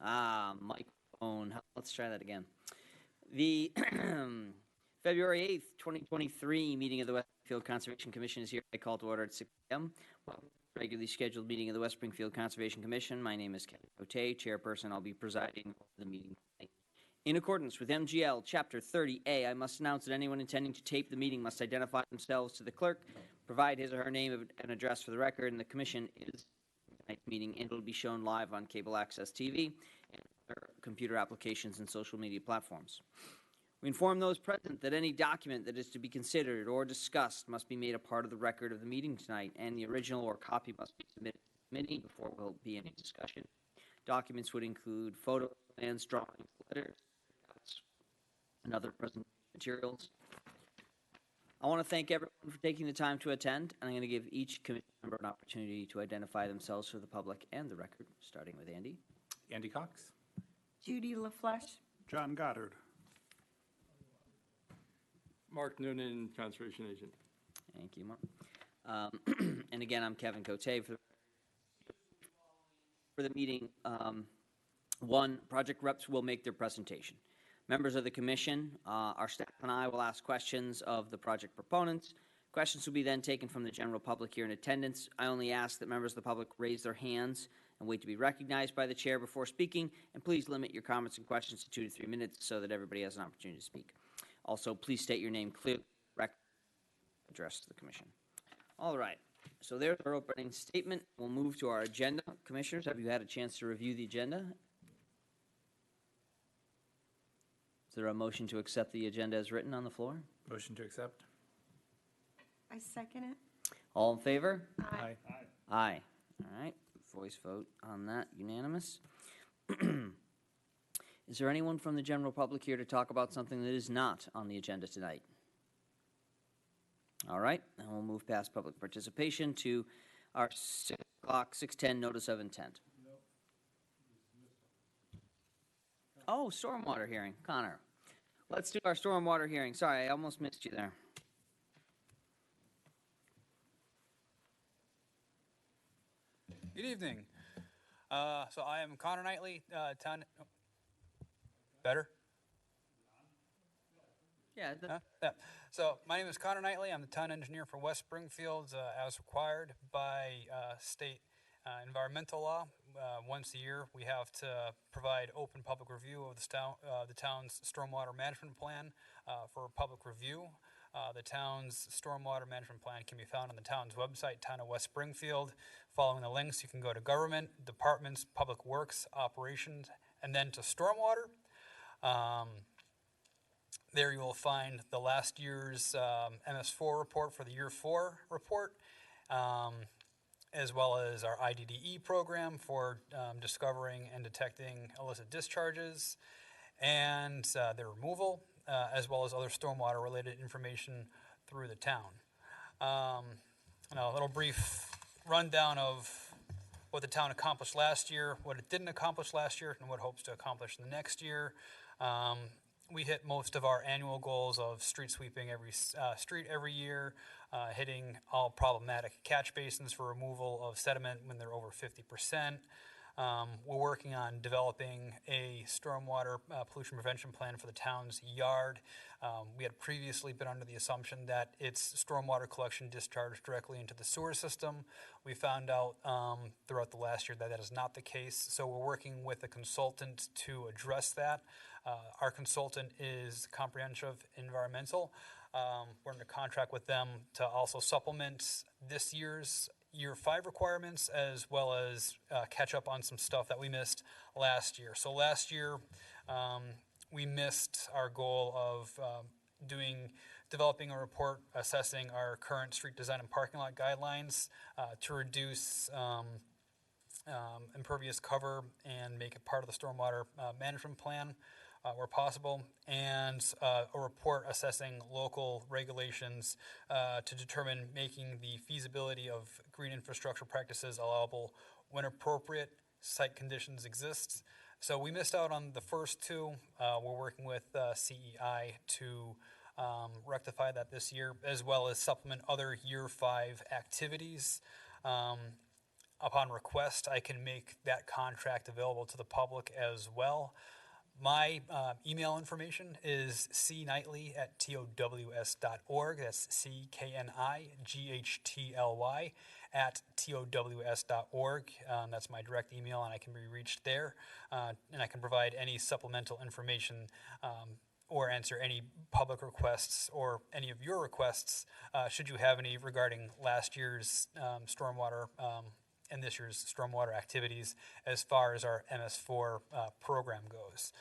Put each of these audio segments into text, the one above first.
Microphone. Let's try that again. The February 8th, 2023 meeting of the West Springfield Conservation Commission is here. I call to order at 6 p.m. Welcome to the regularly scheduled meeting of the West Springfield Conservation Commission. My name is Kevin Cote, chairperson. I'll be presiding over the meeting tonight. In accordance with MGL Chapter 30A, I must announce that anyone intending to tape the meeting must identify themselves to the clerk, provide his or her name and address for the record, and the commission is tonight's meeting, and it will be shown live on cable access TV and other computer applications and social media platforms. We inform those present that any document that is to be considered or discussed must be made a part of the record of the meeting tonight, and the original or copy must be submitted to the committee before there will be any discussion. Documents would include photos, plans, drawings, letters, and other presentation materials. I want to thank everyone for taking the time to attend, and I'm going to give each committee member an opportunity to identify themselves for the public and the record, starting with Andy. Andy Cox. Judy LaFleche. John Goddard. Mark Noonan, Conservation Agent. Thank you, Mark. And again, I'm Kevin Cote. For the meeting, one, project reps will make their presentation. Members of the commission, our staff and I will ask questions of the project proponents. Questions will be then taken from the general public here in attendance. I only ask that members of the public raise their hands and wait to be recognized by the chair before speaking, and please limit your comments and questions to 2 to 3 minutes so that everybody has an opportunity to speak. Also, please state your name clearly, address to the commission. All right, so there's our opening statement. We'll move to our agenda. Commissioners, have you had a chance to review the agenda? Is there a motion to accept the agenda as written on the floor? Motion to accept. I second it. All in favor? Aye. Aye. All right, voice vote on that, unanimous. Is there anyone from the general public here to talk about something that is not on the agenda tonight? All right, and we'll move past public participation to our 6 o'clock, 6:10 notice of intent. Oh, stormwater hearing, Connor. Let's do our stormwater hearing. Sorry, I almost missed you there. Good evening. So I am Connor Knightley, town. Better? Yeah. Yeah. So my name is Connor Knightley. I'm the town engineer for West Springfield, as required by state environmental law. Once a year, we have to provide open public review of the town's stormwater management plan for public review. The town's stormwater management plan can be found on the town's website, Town of West Springfield. Following the links, you can go to government, departments, public works, operations, and then to stormwater. There you will find the last year's MS4 report for the year 4 report, as well as our IDDE program for discovering and detecting illicit discharges and their removal, as well as other stormwater related information through the town. And a little brief rundown of what the town accomplished last year, what it didn't accomplish last year, and what it hopes to accomplish the next year. We hit most of our annual goals of street sweeping every street every year, hitting all problematic catch basins for removal of sediment when they're over 50%. We're working on developing a stormwater pollution prevention plan for the town's yard. We had previously been under the assumption that its stormwater collection discharged directly into the sewer system. We found out throughout the last year that that is not the case, so we're working with a consultant to address that. Our consultant is Comprehensive Environmental. We're under contract with them to also supplement this year's Year 5 requirements, as well as catch up on some stuff that we missed last year. So last year, we missed our goal of developing a report assessing our current street design and parking lot guidelines to reduce impervious cover and make it part of the stormwater management plan where possible, and a report assessing local regulations to determine making the feasibility of green infrastructure practices allowable when appropriate site conditions exist. So we missed out on the first two. We're working with CEI to rectify that this year, as well as supplement other Year 5 activities. upon request, I can make that contract available to the public as well. My email information is cnightley@tows.org. That's CKNIGHTLY @tows.org. That's my direct email, and I can be reached there. And I can provide any supplemental information or answer any public requests or any of your requests, should you have any regarding last year's stormwater and this year's stormwater activities as far as our MS4 program goes.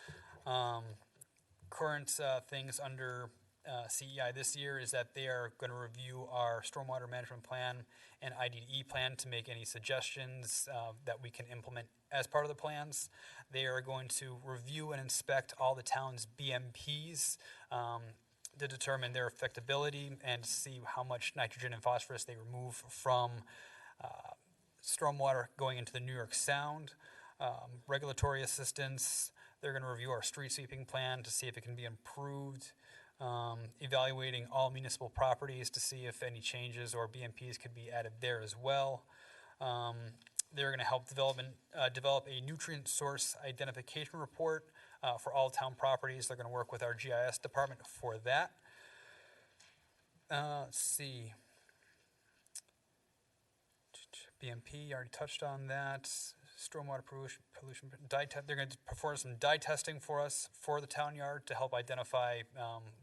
Current things under CEI this year is that they are going to review our stormwater management plan and IDE plan to make any suggestions that we can implement as part of the plans. They are going to review and inspect all the town's BMPs to determine their effectability and see how much nitrogen and phosphorus they remove from stormwater going into the New York Sound. Regulatory assistance, they're going to review our street sweeping plan to see if it can be improved. Evaluating all municipal properties to see if any changes or BMPs could be added there as well. They're going to help develop a nutrient source identification report for all town properties. They're going to work with our GIS department for that. Let's see. BMP, already touched on that. Stormwater pollution they're going to perform some dye testing for us for the town yard to help identify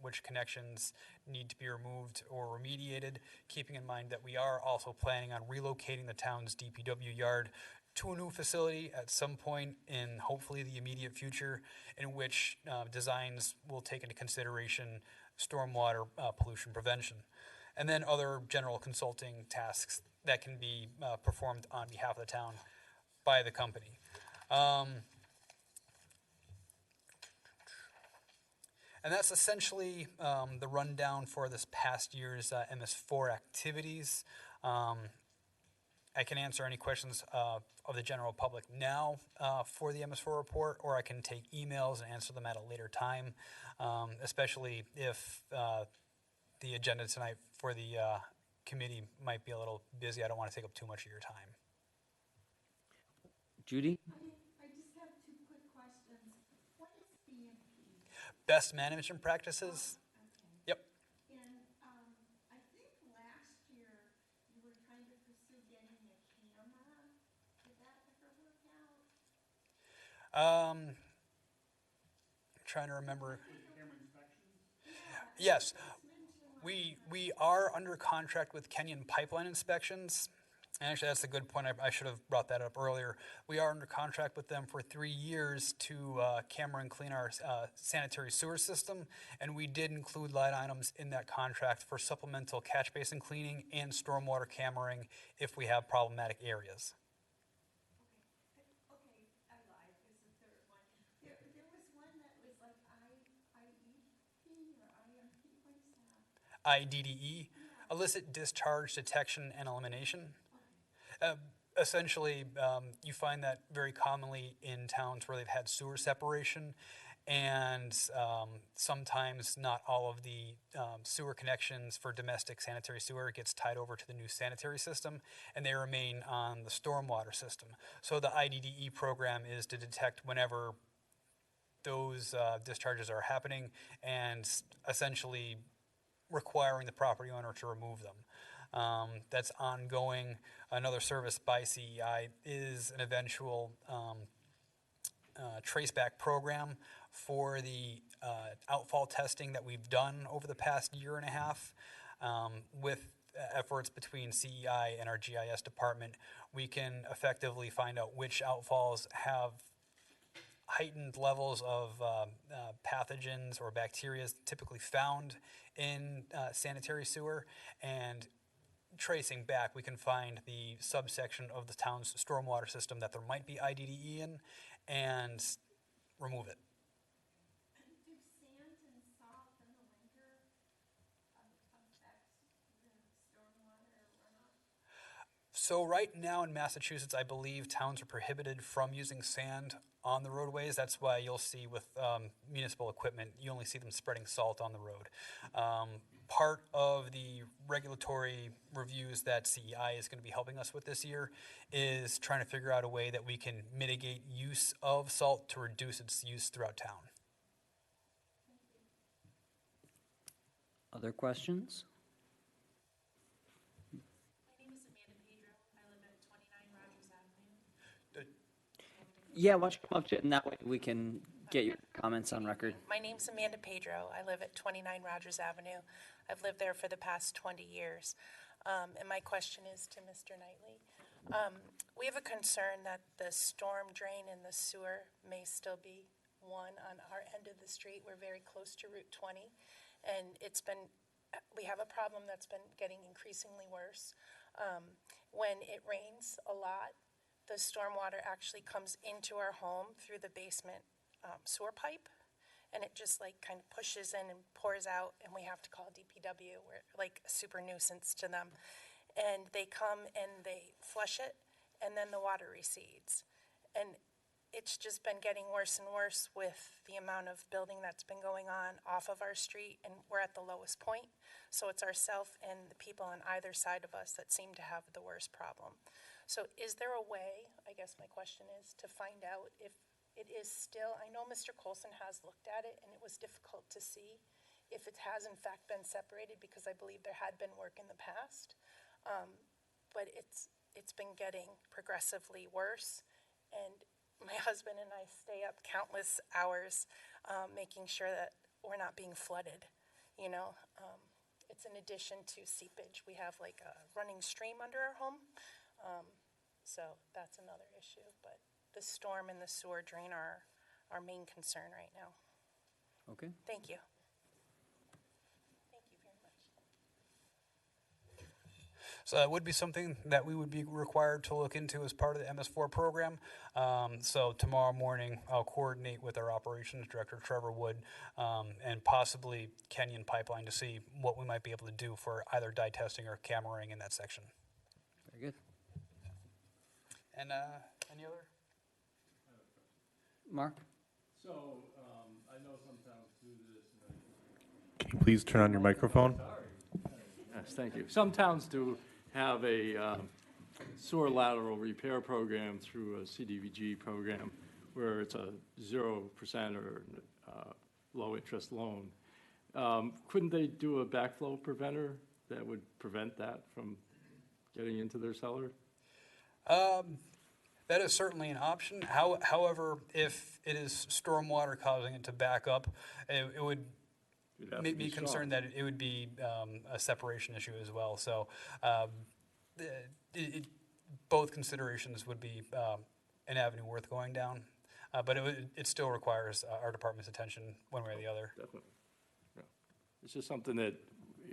which connections need to be removed or remediated, keeping in mind that we are also planning on relocating the town's DPW yard to a new facility at some point in hopefully the immediate future, in which designs will take into consideration stormwater pollution prevention. And then other general consulting tasks that can be performed on behalf of the town by the company. And that's essentially the rundown for this past year's MS4 activities. I can answer any questions of the general public now for the MS4 report, or I can take emails and answer them at a later time, especially if the agenda tonight for the committee might be a little busy. I don't want to take up too much of your time. Judy? I just have two quick questions. What is BMP? Best management practices. Okay. Yep. And I think last year you were trying to pursue getting a camera. Did that ever work out? Trying to remember. Yeah. Yes, It was mentioned last we are under contract with Kenyon Pipeline Inspections. And actually, that's a good point. I should have brought that up earlier. We are under contract with them for 3 years to camera and clean our sanitary sewer system. And we did include line items in that contract for supplemental catch basin cleaning and stormwater cammering if we have problematic areas. Okay, I lied. There's a third one. There was one that was like IEP or IMP. What is that? IDDE, illicit discharge detection and elimination. Essentially, you find that very commonly in towns where they've had sewer separation, and sometimes not all of the sewer connections for domestic sanitary sewer gets tied over to the new sanitary system, and they remain on the stormwater system. So the IDDE program is to detect whenever those discharges are happening and essentially requiring the property owner to remove them. That's ongoing. Another service by CEI is an eventual traceback program for the outfall testing that we've done over the past year and a half. With efforts between CEI and our GIS department, we can effectively find out which outfalls have heightened levels of pathogens or bacteria typically found in sanitary sewer, and tracing back, we can find the subsection of the town's stormwater system that there might be IDDE in and remove it. Do sand and salt in the winter affect the stormwater runoff? So right now in Massachusetts, I believe towns are prohibited from using sand on the roadways. That's why you'll see with municipal equipment, you only see them spreading salt on the road. part of the regulatory reviews that CEI is going to be helping us with this year is trying to figure out a way that we can mitigate use of salt to reduce its use throughout town. Other questions? My name is Amanda Pedro. I live at 29 Rogers Avenue. Yeah, why don't you come up to it, and that way we can get your comments on record. My name's Amanda Pedro. I live at 29 Rogers Avenue. I've lived there for the past 20 years. And my question is to Mr. Knightley. We have a concern that the storm drain in the sewer may still be one on our end of the street. We're very close to Route 20. And we have a problem that's been getting increasingly worse. When it rains a lot, the stormwater actually comes into our home through the basement sewer pipe, and it just like kind of pushes in and pours out, and we have to call DPW. We're like a super nuisance to them. And they come and they flush it, and then the water recedes. And it's just been getting worse and worse with the amount of building that's been going on off of our street, and we're at the lowest point. So it's ourself and the people on either side of us that seem to have the worst problem. So is there a way, I guess my question is, to find out if it is still, I know Mr. Colson has looked at it, and it was difficult to see if it has in fact been separated, because I believe there had been work in the past. But it's been getting progressively worse, and my husband and I stay up countless hours making sure that we're not being flooded, you know. It's in addition to seepage. We have like a running stream under our home, so that's another issue. But the storm and the sewer drain are our main concern right now. Okay. Thank you. Thank you very much. So that would be something that we would be required to look into as part of the MS4 program. So tomorrow morning, I'll coordinate with our operations director, Trevor Wood, and possibly Kenyon Pipeline to see what we might be able to do for either dye testing or cameraing in that section. Very good. And any other? Mark? So, I know some towns do this. Can you please turn on your microphone? Yes, thank you. Some towns do have a sewer lateral repair program through a CDBG program where it's a 0% or low-interest loan. Couldn't they do a backflow preventer that would prevent that from getting into their cellar? That is certainly an option. However, if it is stormwater causing it to back up, it would You'd have to make be me strong. concerned that it would be a separation issue as well. So both considerations would be an avenue worth going down. But it still requires our department's attention one way or the other. Definitely. Yeah. It's just something that,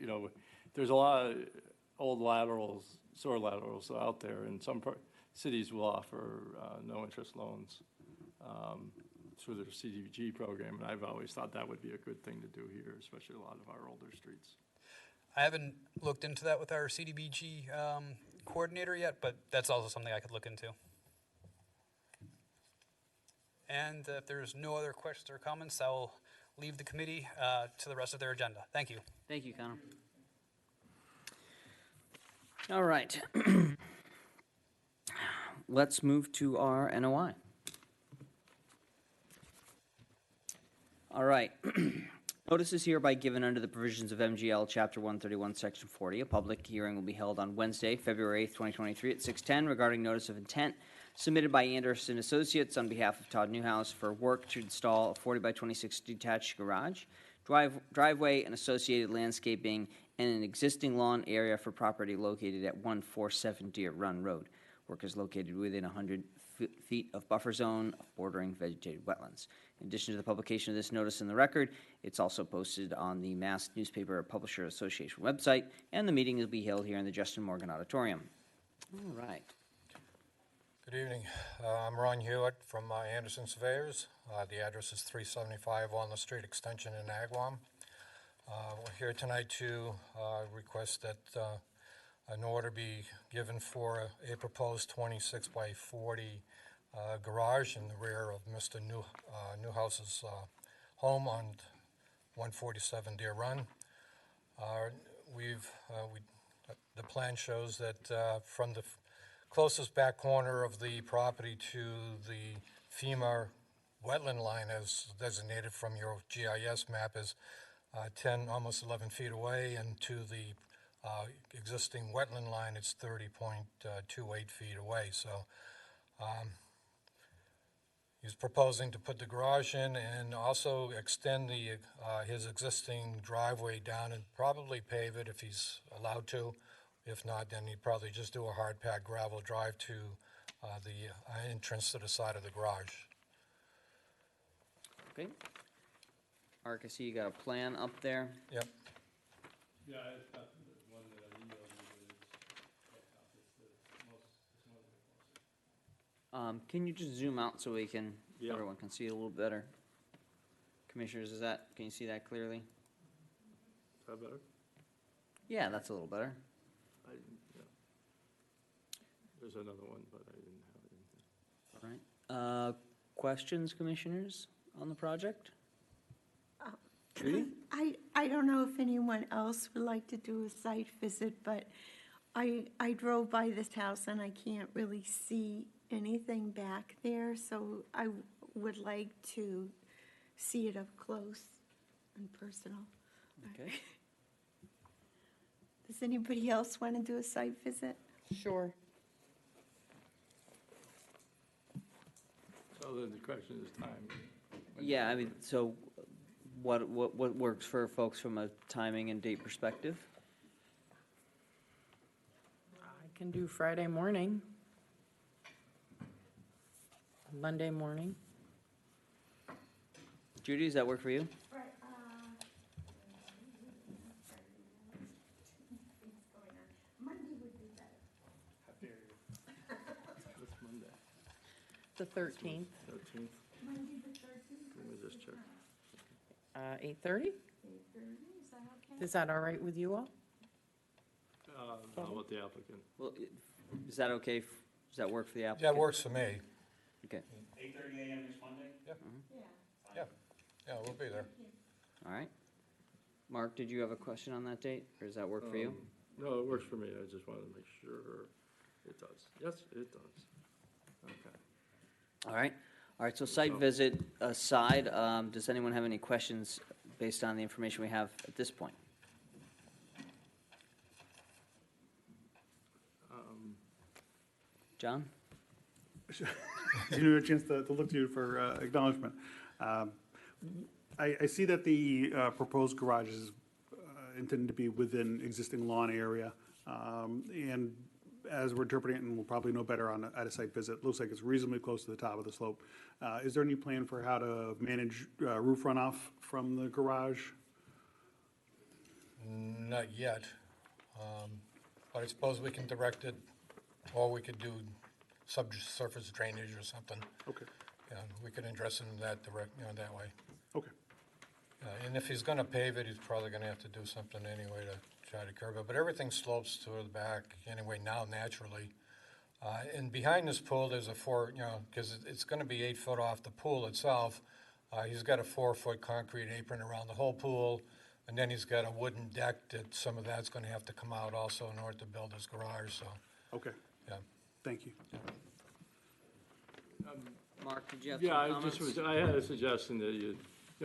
you know, there's a lot of old laterals, sewer laterals out there, and some cities will offer no-interest loans through their CDBG program, and I've always thought that would be a good thing to do here, especially a lot of our older streets. I haven't looked into that with our CDBG coordinator yet, but that's also something I could look into. And if there's no other questions or comments, I will leave the committee to the rest of their agenda. Thank you. Thank you, Connor. All right. Let's move to our NOI. All right. Notice is hereby given under the provisions of MGL Chapter 131, Section 40. A public hearing will be held on Wednesday, February 8th, 2023 at 6:10 regarding notice of intent submitted by Anderson Associates on behalf of Todd Newhouse for work to install a 40 by 26 detached garage, driveway, and associated landscaping, and an existing lawn area for property located at 147 Deer Run Road. Work is located within 100 feet of buffer zone bordering vegetated wetlands. In addition to the publication of this notice in the record, it's also posted on the Mass Newspaper Publisher Association website, and the meeting will be held here in the Justin Morgan Auditorium. All right. Good evening. I'm Ron Hewitt from Anderson Surveyors. The address is 375 Walnut Street Extension in Agawam. We're here tonight to request that an order be given for a proposed 26 by 40 garage in the rear of Mr. Newhouse's home on 147 Deer Run. The plan shows that from the closest back corner of the property to the FEMA wetland line as designated from your GIS map is 10, almost 11 feet away, and to the existing wetland line, it's 30.28 feet away. So he's proposing to put the garage in and also extend his existing driveway down and probably pave it if he's allowed to. If not, then he'd probably just do a hard packed gravel drive to the entrance to the side of the garage. Okay. Mark, I see you got a plan up there. Yep. Yeah, it's got the one that I emailed you, Can you just zoom out so Yeah. everyone can see it a little better? Commissioners, can you see that clearly? Is that better? Yeah, that's a little better. Yeah. There's another one, but I didn't have it in here. All right. Questions, commissioners, on the project? Judy? I don't know if anyone else would like to do a site visit, but I drove by this house and I can't really see anything back there, so I would like to see it up close and personal. Okay. Does anybody else want to do a site visit? Sure. So then the question is time. Yeah, I mean, so what works for folks from a timing and date perspective? I can do Friday morning. Monday morning. Judy, does that work for you? Right, Monday would be better. What's Monday? The 13th, 13th? Monday the 13th. Let me just check. 8:30? 8:30, is that okay? Is that all right with you all? How about the applicant? Well, is that okay? Does that work for the Yeah, applicant? it works for me. Okay, 8:30 a.m. next Monday? Yeah. Yeah, we'll be there. all right. Mark, did you have a question on that date, or does that work for you? No, it works for me. I just wanted to make sure it does. Yes, it does. Okay. All right, so site visit aside, does anyone have any questions based on the information we have at this point? John? Didn't have a chance to look to you for acknowledgement. I see that the proposed garage is intended to be within existing lawn area. And as we're interpreting it, and we'll probably know better at a site visit, looks like it's reasonably close to the top of the slope. Is there any plan for how to manage roof runoff from the garage? Not yet. But I suppose we can direct it, or we could do subsurface drainage or something. Okay, Yeah, we could address it in that that way. okay. And if he's gonna pave it, he's probably gonna have to do something anyway to try to curb it, but everything slopes to the back anyway now naturally. And behind this pool, there's a because it's gonna be 8 foot off the pool itself. He's got a 4-foot concrete apron around the whole pool, and then he's got a wooden deck that some of that's gonna have to come out also in order to build his garage, so, Okay, yeah. thank you. Mark, did you have Yeah, some comments? I had a suggestion that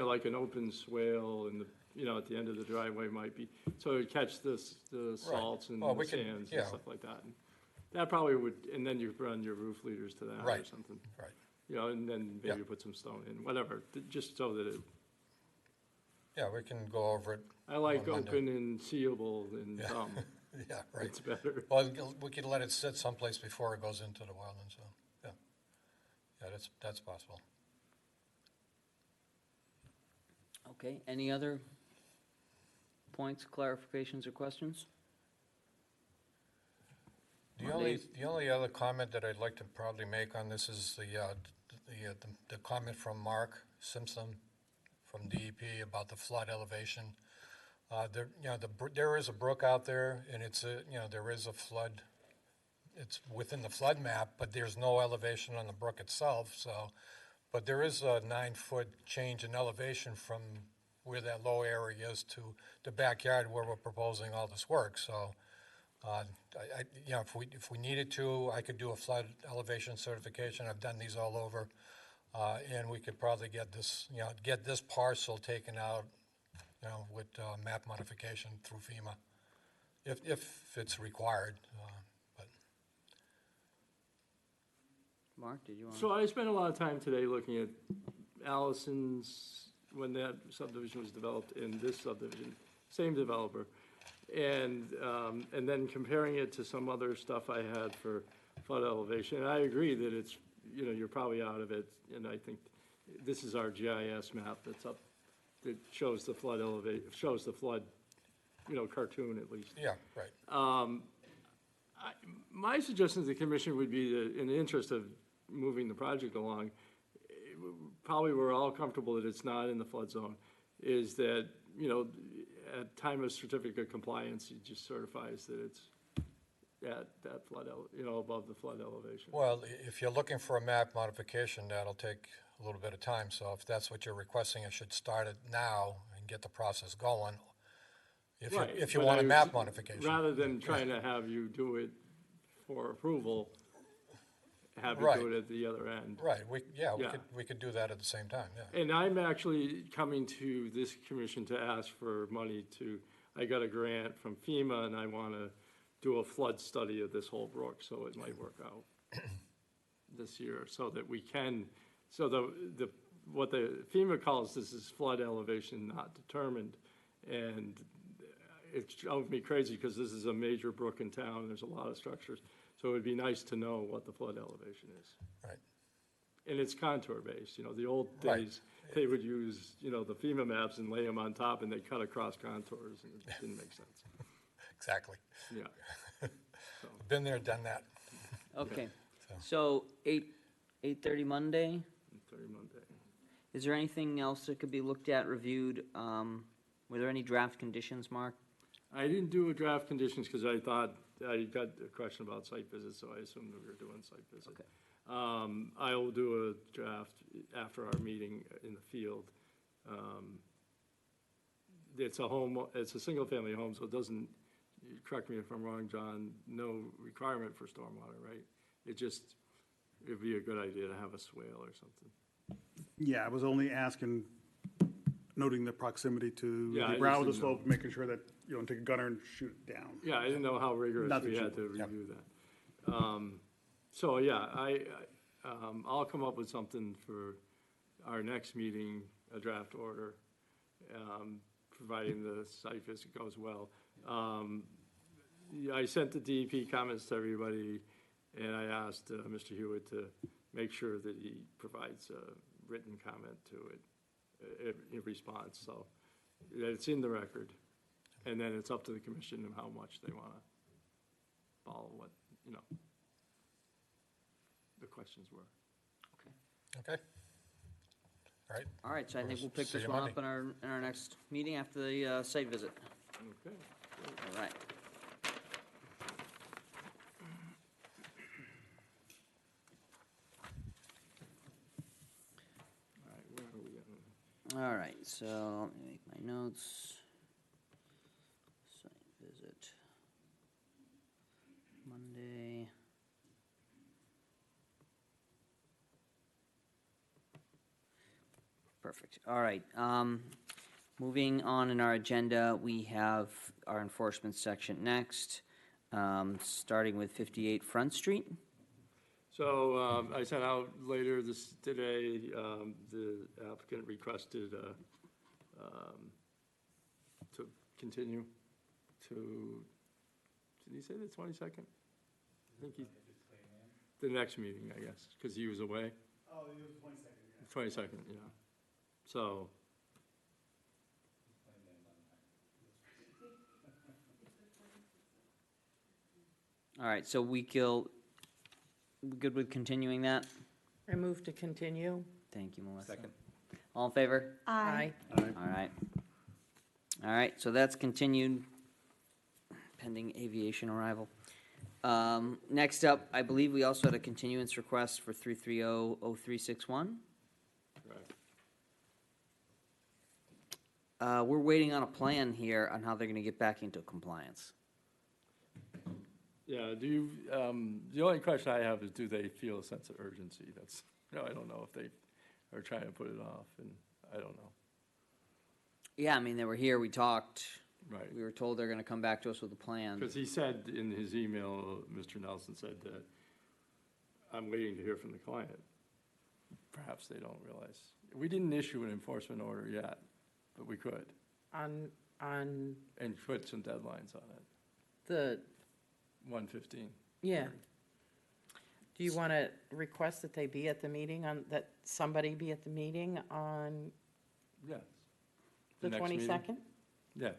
like an open swale and at the end of the driveway might be, so it catch the salts and Well, the we could- sands yeah. and stuff like that. And that probably would, and then you run your roof leaders to that or Right. something. Right. And then maybe Yeah. put some stone in, whatever, just so that Yeah, we can go over it. I like on Monday. open and seeable and Yeah. dumb. Yeah, right. It's better. Well, we could let it sit someplace before it goes into the wetland, so, yeah. Yeah, that's possible. Okay, any other points, clarifications, or questions? The only other comment that I'd like to probably make on this is the comment from Mark Simpson from DEP about the flood elevation. There is a brook out there, and there is a flood. It's within the flood map, but there's no elevation on the brook itself, so, but there is a 9-foot change in elevation from where that low area is to the backyard where we're proposing all this work, so, you know, if we needed to, I could do a flood elevation certification, I've done these all over, and we could probably get this, you know, get this parcel taken out, you know, with, map modification through FEMA, if it's required, but. Mark, did you want? So I spent a lot of time today looking at Allison's, when that subdivision was developed, and this subdivision, same developer. And then comparing it to some other stuff I had for flood elevation. And I agree that it's, you know, you're probably out of it. And I think this is our GIS map that's up, that shows the flood shows the flood, you know, cartoon at least. Yeah, right. My suggestion to the commission would be that, in the interest of moving the project along, probably we're all comfortable that it's not in the flood zone, is that, you know, at time of certificate of compliance, it just certifies that it's at that flood, you know, above the flood elevation. Well, if you're looking for a map modification, that'll take a little bit of time, so if that's what you're requesting, I should start it now and get the process going. Right, If you but want a I map was- modification. Rather than trying to have you do it for approval, have you Right. do it at the other end. Right, Yeah. we could do that at the same time, yeah. And I'm actually coming to this commission to ask for money I got a grant from FEMA, and I want to do a flood study of this whole brook, so it might work out this year, so that we can, so what the FEMA calls this is flood elevation not determined. And it drove me crazy, because this is a major brook in town, and there's a lot of structures. So it'd be nice to know what the flood elevation is. Right. And it's contour based, you know, the old Right. days, they would use, you know, the FEMA maps and lay them on top, and they cut across contours, and it didn't make sense. Exactly. Yeah. Been there, done that. Okay, so 8:30 Monday. 30 Monday. Is there anything else that could be looked at, reviewed? Were there any draft conditions, Mark? I didn't do a draft conditions because I thought, I got a question about site visits, so I assumed we were doing site visit. Okay. I will do a draft after our meeting in the field. It's a single-family home, so it doesn't, correct me if I'm wrong, John, no requirement for stormwater, right? It'd be a good idea to have a swale or something. Yeah, I was only asking, noting the proximity to Yeah, I the just ground with the didn't know. slope, making sure that you don't take a gunner and shoot it down. Yeah, I didn't know how rigorous Nothing we had to should- review that. So, yeah, I'll come up with something for our next meeting, a draft order, providing the site visit goes well. Yeah, I sent the DEP comments to everybody, and I asked Mr. Hewitt to make sure that he provides a written comment to it in response, so that it's in the record. And then it's up to the commission and how much they want to follow what, you know, the questions were. Okay. All right, All right, so I think we'll pick See this you one Monday. up in our next meeting after the site visit. Okay. All right. All right, where are we at? All right, so let me make my notes. Site visit. Monday. Perfect. All right. Moving on in our agenda, we have our enforcement section next, starting with 58 Front Street. So I sent out later today, the applicant requested to continue to, did he say the 22nd? I think the next meeting, I guess, because he was away. Oh, it was 22nd, yeah. 22nd, yeah. So, All right, so we good with continuing that? I move to continue. Thank you, Melissa. Second. All in favor? Aye. All right. All right, so that's continued pending aviation arrival. Next up, I believe we also had a continuance request for 330-0361. right. We're waiting on a plan here on how they're gonna get back into compliance. Yeah, do you, the only question I have is, do they feel a sense of urgency? That's, I don't know if they are trying to put it off, and I don't know. Yeah, I mean, they were here, we talked. Right. We were told they're gonna come back to us with a plan. Because he said in his email, Mr. Nelson said that, I'm waiting to hear from the client. Perhaps they don't realize. We didn't issue an enforcement order yet, but we could, On and put some deadlines on it. the, 1:15. yeah. Do you want to request that they be at the meeting that somebody be at the meeting on Yes. the next meeting? 22nd? Yes.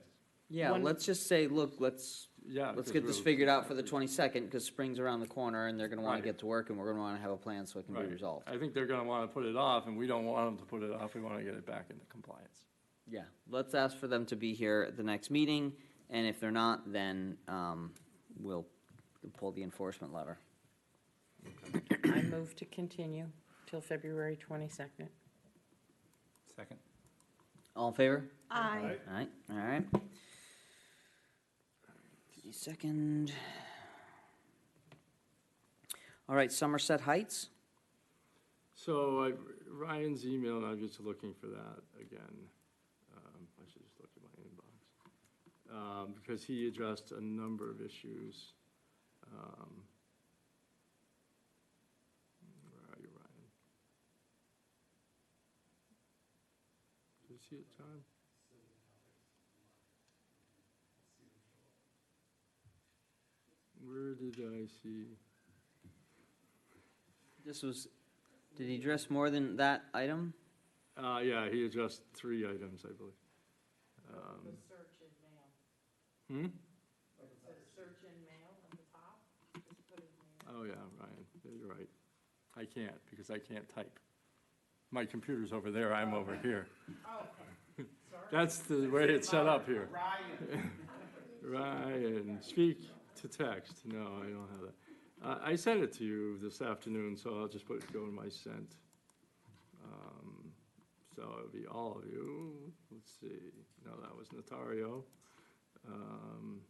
Yeah, When- let's just say, look, let's Yeah. get 'cause this we'll- figured out for the 22nd, because spring's around the corner, and they're gonna wanna Right. get to work, and we're gonna wanna have a plan so it can be Right. resolved. I think they're gonna wanna put it off, and we don't want them to put it off, we wanna get it back into compliance. Yeah, let's ask for them to be here at the next meeting, and if they're not, then, we'll pull the enforcement lever. I move to continue till February 22nd. Second. All in favor? Aye. All right. Give me a second. All right, Somerset Heights? So Ryan's email, and I'm just looking for that again. I should just look at my inbox. Because he addressed a number of issues. Where are you, Ryan? Did you see it, John? Where did I see? Did he address more than that item? Yeah, he addressed 3 items, I believe. Search in mail. Hmm? Search in mail at the top. Just put his name. Oh, yeah, Ryan, yeah, you're right. I can't, because I can't type. My computer's over there, I'm over here. Oh, okay. That's the way it's set up here. Ryan, speak to text. No, I don't have that. I sent it to you this afternoon, so I'll just go in my sent. So it'll be all of you. Let's see. No, that was Notario. Come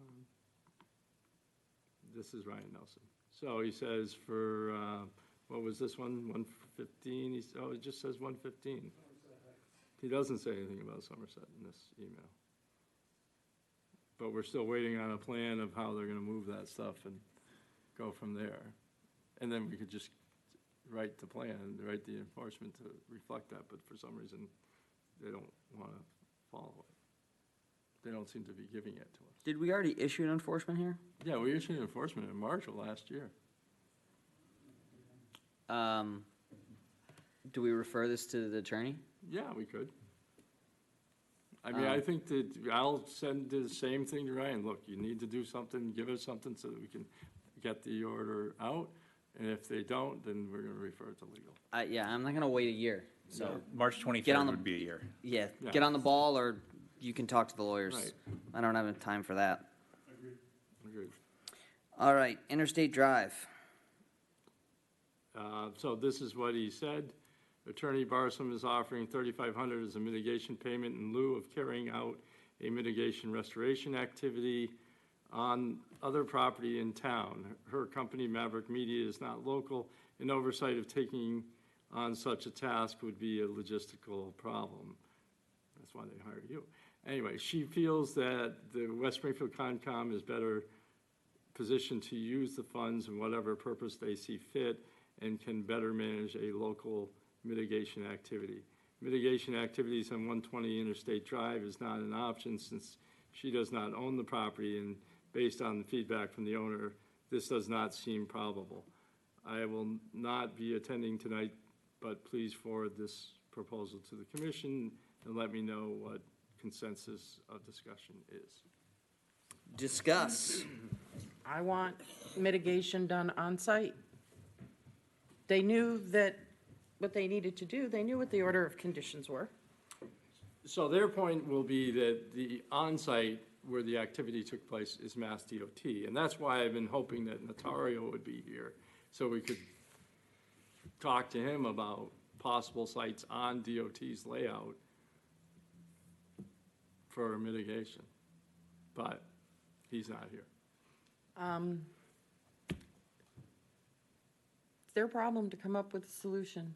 on. This is Ryan Nelson. So he says for, what was this one, 115? It just says 115. He doesn't say anything about Somerset in this email. But we're still waiting on a plan of how they're gonna move that stuff and go from there. And then we could just write the plan, write the enforcement to reflect that, but for some reason, they don't wanna follow it. They don't seem to be giving it to us. Did we already issue an enforcement here? Yeah, we issued enforcement in March of last year. Do we refer this to the attorney? Yeah, we could. I mean, I think that I'll send the same thing to Ryan. Look, you need to do something, give us something so that we can get the order out. And if they don't, then we're gonna refer it to legal. Yeah, I'm not gonna wait a year, so, March Get 23rd on the- would be a year. yeah, Yeah. get on the ball, or you can talk to the lawyers. Right. I don't have time for that. Agreed. All right, Interstate Drive. So this is what he said. Attorney Barsom is offering $3,500 as a mitigation payment in lieu of carrying out a mitigation restoration activity on other property in town. Her company, Maverick Media, is not local, and oversight of taking on such a task would be a logistical problem. That's why they hired you. Anyway, she feels that the West Springfield Concom is better positioned to use the funds in whatever purpose they see fit and can better manage a local mitigation activity. Mitigation activities on 120 Interstate Drive is not an option since she does not own the property, and based on the feedback from the owner, this does not seem probable. I will not be attending tonight, but please forward this proposal to the commission and let me know what consensus of discussion is. Discuss. I want mitigation done on site. They knew that what they needed to do, they knew what the order of conditions were. So their point will be that the on-site where the activity took place is Mass DOT, and that's why I've been hoping that Notario would be here, so we could talk to him about possible sites on DOT's layout for mitigation, but he's not here. It's their problem to come up with a solution.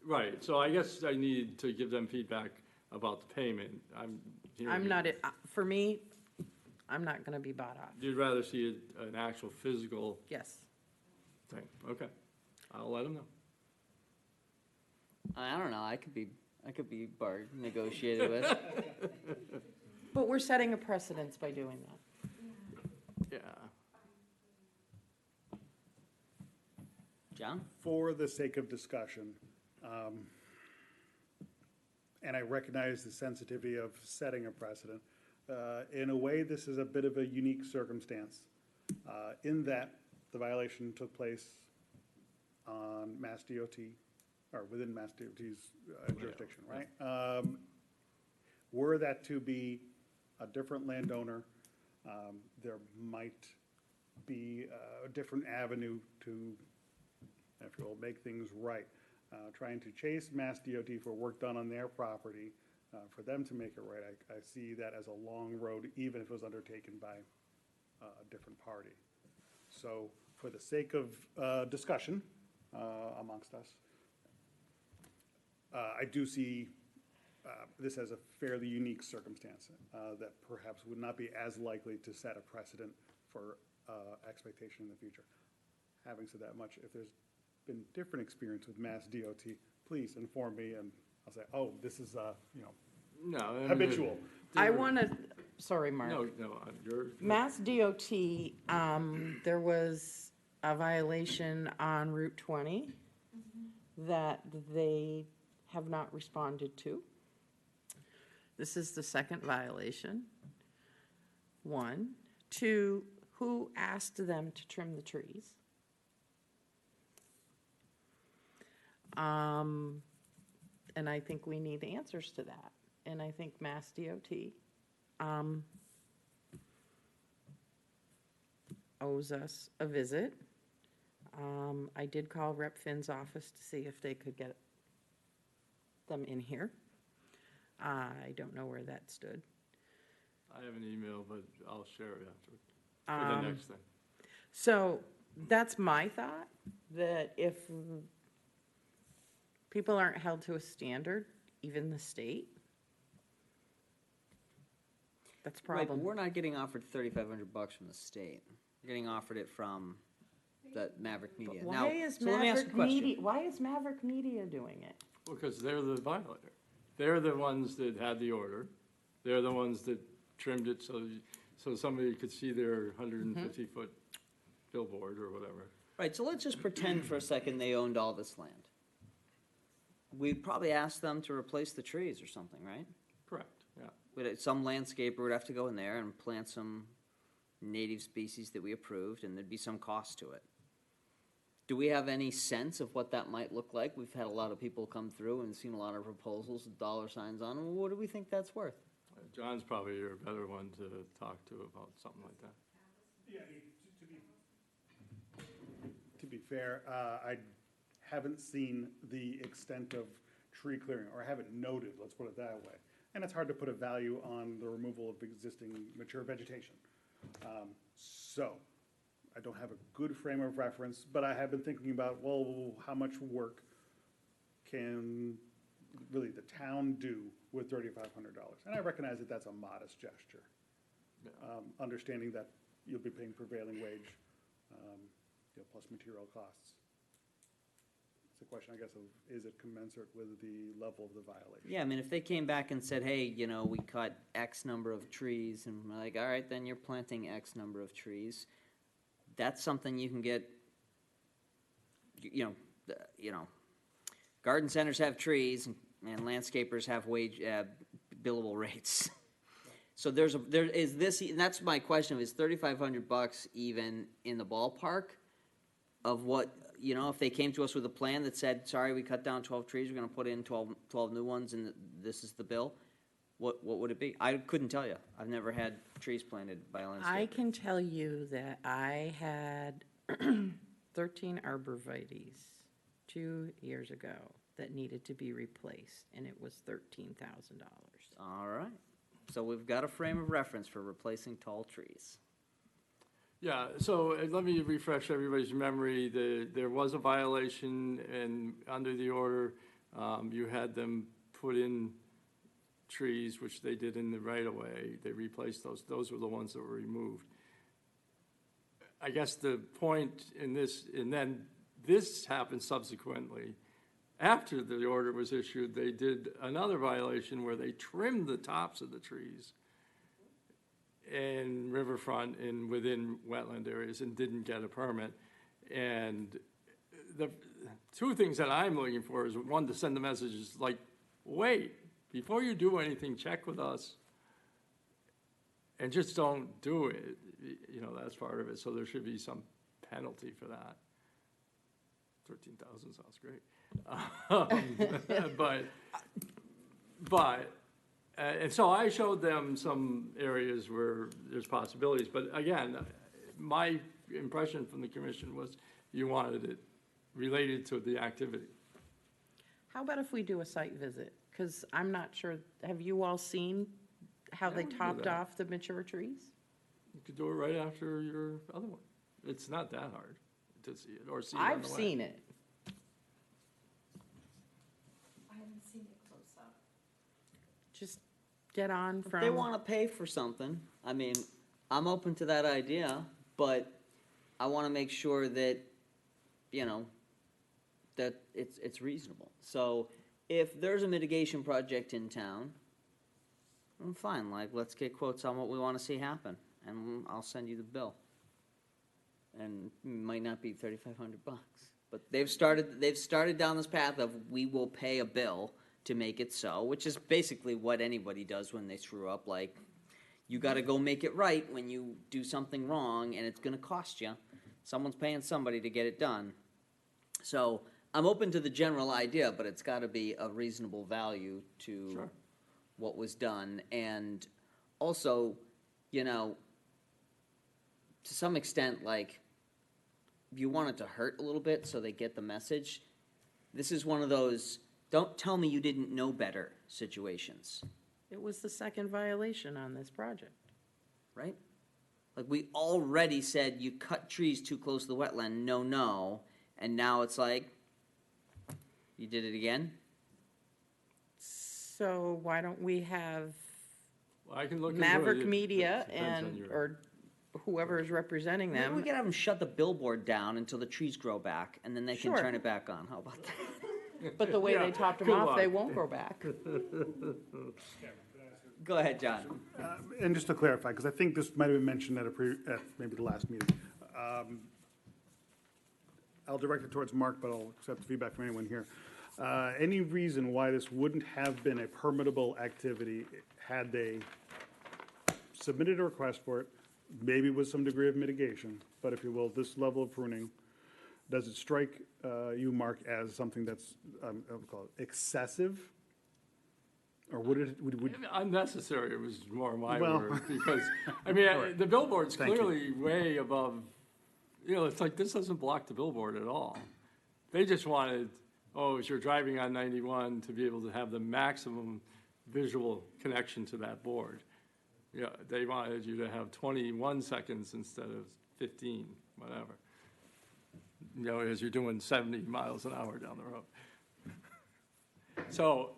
Right, so I guess I need to give them feedback about the payment. I'm I'm not, for me, I'm not gonna be bought off. You'd rather see an actual physical Yes. thing, okay. I'll let them know. I don't know, I could be negotiated with. But we're setting a precedence by doing that. Yeah. John? For the sake of discussion, and I recognize the sensitivity of setting a precedent, in a way, this is a bit of a unique circumstance, in that the violation took place on Mass DOT, or within Mass DOT's jurisdiction, right? Were that to be a different landowner, there might be a different avenue to, if you will, make things right. Trying to chase Mass DOT for work done on their property, for them to make it right, I see that as a long road, even if it was undertaken by a different party. So for the sake of discussion amongst us, I do see this as a fairly unique circumstance that perhaps would not be as likely to set a precedent for expectation in the future. Having said that much, if there's been different experience with Mass DOT, please inform me, and I'll say, oh, this is, No. I mean, habitual. I wanna, sorry, Mark. No, you're. Mass DOT, there was a violation on Route 20 that they have not responded to. This is the second violation. 1. 2, who asked them to trim the trees? And I think we need answers to that. And I think Mass DOT owes us a visit. I did call Rep. Finn's office to see if they could get them in here. I don't know where that stood. I have an email, but I'll share it after, for the next thing. So that's my thought, that if people aren't held to a standard, even the state, that's a Right, but problem. we're not getting offered $3,500 from the state. We're getting offered it from the Maverick Media. Now, Why is so let me ask a Maverick question. Media, why is Maverick Media doing it? Because they're the violator. They're the ones that had the order. They're the ones that trimmed it so somebody could see their 150-foot billboard or whatever. Right, so let's just pretend for a second they owned all this land. We'd probably ask them to replace the trees or something, right? Correct, yeah. Some landscaper would have to go in there and plant some native species that we approved, and there'd be some cost to it. Do we have any sense of what that might look like? We've had a lot of people come through and seen a lot of proposals with dollar signs on them. What do we think that's worth? John's probably your better one to talk to about something like that. Yeah, to be fair, I haven't seen the extent of tree clearing, or I haven't noted, let's put it that way. And it's hard to put a value on the removal of existing mature vegetation. So I don't have a good frame of reference, but I have been thinking about, well, how much work can really the town do with $3,500? And I recognize that that's a modest gesture. Understanding that you'll be paying prevailing wage, plus material costs. It's a question, I guess, of is it commensurate with the level of the violation? Yeah, I mean, if they came back and said, hey, we cut X number of trees, and we're like, all right, then you're planting X number of trees, that's something you can get, garden centers have trees, and landscapers have billable rates. So and that's my question, is $3,500 even in the ballpark of what, if they came to us with a plan that said, sorry, we cut down 12 trees, we're gonna put in 12 new ones, and this is the bill, what would it be? I couldn't tell you. I've never had trees planted by a landscaper. I can tell you that I had 13 arborvitaes 2 years ago that needed to be replaced, and it was $13,000. All right. So we've got a frame of reference for replacing tall trees. Yeah, so let me refresh everybody's memory. There was a violation, and under the order, you had them put in trees, which they did in the right-of-way. They replaced those. Those were the ones that were removed. I guess the point in this, and then this happened subsequently. After the order was issued, they did another violation where they trimmed the tops of the trees in riverfront and within wetland areas and didn't get a permit. And the two things that I'm looking for is, one, to send the messages like, wait, before you do anything, check with us. And just don't do it. You know, that's part of it. So there should be some penalty for that. 13,000 sounds great. And so I showed them some areas where there's possibilities, but again, my impression from the commission was you wanted it related to the activity. How about if we do a site visit? Because I'm not sure, have you all seen how Yeah, they we can do topped that. off the mature trees? You could do it right after your other one. It's not that hard to see it, or see it on I've the way. seen it. I haven't seen it close up. Just get on If from. they want to pay for something, I mean, I'm open to that idea, but I want to make sure that, you know, that it's reasonable. So if there's a mitigation project in town, I'm fine, like, let's get quotes on what we want to see happen, and I'll send you the bill. And it might not be $3,500, but they've started down this path of, we will pay a bill to make it so, which is basically what anybody does when they screw up. Like, you got to go make it right when you do something wrong, and it's going to cost you. Someone's paying somebody to get it done. So I'm open to the general idea, but it's got to be a reasonable value to Sure. what was done. And also, you know, to some extent, like, you want it to hurt a little bit so they get the message. This is one of those, don't tell me you didn't know better situations, It was the second violation on this project. right? Like, we already said you cut trees too close to the wetland, no, and now it's like, you did it again? So why don't we have Well, I can look into it. Maverick It Media depends on and, your- or whoever is representing Maybe we them? could have them shut the billboard down until the trees grow back, and then they can Sure. turn it back on. How about that? But the way Yeah, they topped them good off, they luck. won't grow back. Go ahead, John. And just to clarify, because I think this might have been mentioned at at maybe the last meeting. I'll direct it towards Mark, but I'll accept feedback from anyone here. Any reason why this wouldn't have been a permittable activity had they submitted a request for it, maybe with some degree of mitigation, but if you will, this level of pruning, does it strike you, Mark, as something that's, I would call it excessive? Or would it, would, Unnecessary was more my Well- word, because, I mean, the billboard's Thank you. clearly way above, you know, it's like, this doesn't block the billboard at all. They just wanted, as you're driving on 91, to be able to have the maximum visual connection to that board. Yeah, they wanted you to have 21 seconds instead of 15, whatever. You know, as you're doing 70 miles an hour down the road. So,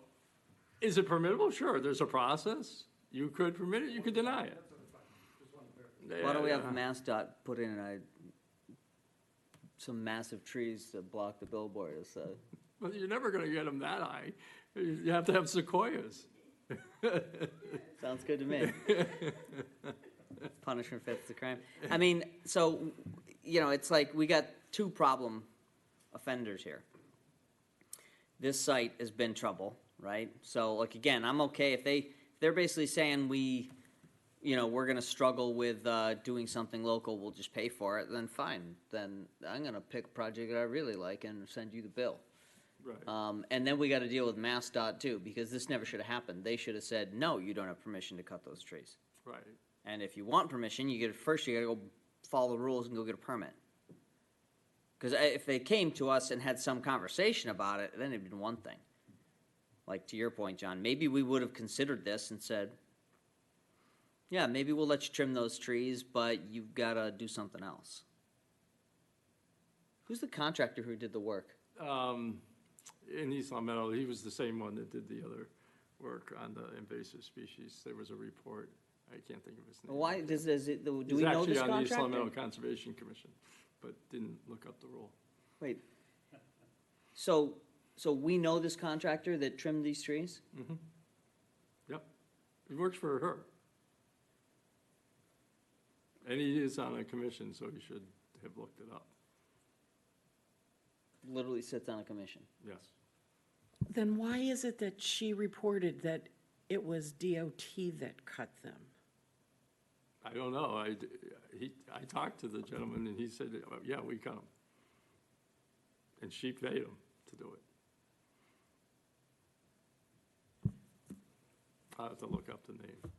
is it permittable? Sure, there's a process. You could permit it, you could deny it. Why don't we have Yeah. MassDOT put in some massive trees to block the billboard? Well, you're never gonna get them that high. You have to have sequoias. Sounds good to me. Punishment fits the crime. I mean, so, you know, it's like, we got two problem offenders here. This site has been trouble, right? So, like, again, I'm okay if they're basically saying we're gonna struggle with doing something local, we'll just pay for it, then fine. Then I'm gonna pick a project that I really like and send you the bill. Right. And then we gotta deal with MassDOT too, because this never should have happened. They should have said, no, you don't have permission to cut those trees. Right. And if you want permission, you gotta go follow the rules and go get a permit. Because if they came to us and had some conversation about it, then it'd been one thing. Like to your point, John, maybe we would have considered this and said, yeah, maybe we'll let you trim those trees, but you've got to do something else. Who's the contractor who did the work? In East Long Meadow, he was the same one that did the other work on the invasive species. There was a report. I can't think of his name. Why does it? Do He's we know this actually on the East Long Meadow contractor? Conservation Commission, but didn't look up the role. Wait. So we know this contractor that trimmed these trees? Yep. He works for her. And he is on a commission, so he should have looked it up. Literally sits on a commission. Yes. Then why is it that she reported that it was DOT that cut them? I don't know. I talked to the gentleman and he said, yeah, we cut them. And she paid him to do it. I'll have to look up the name.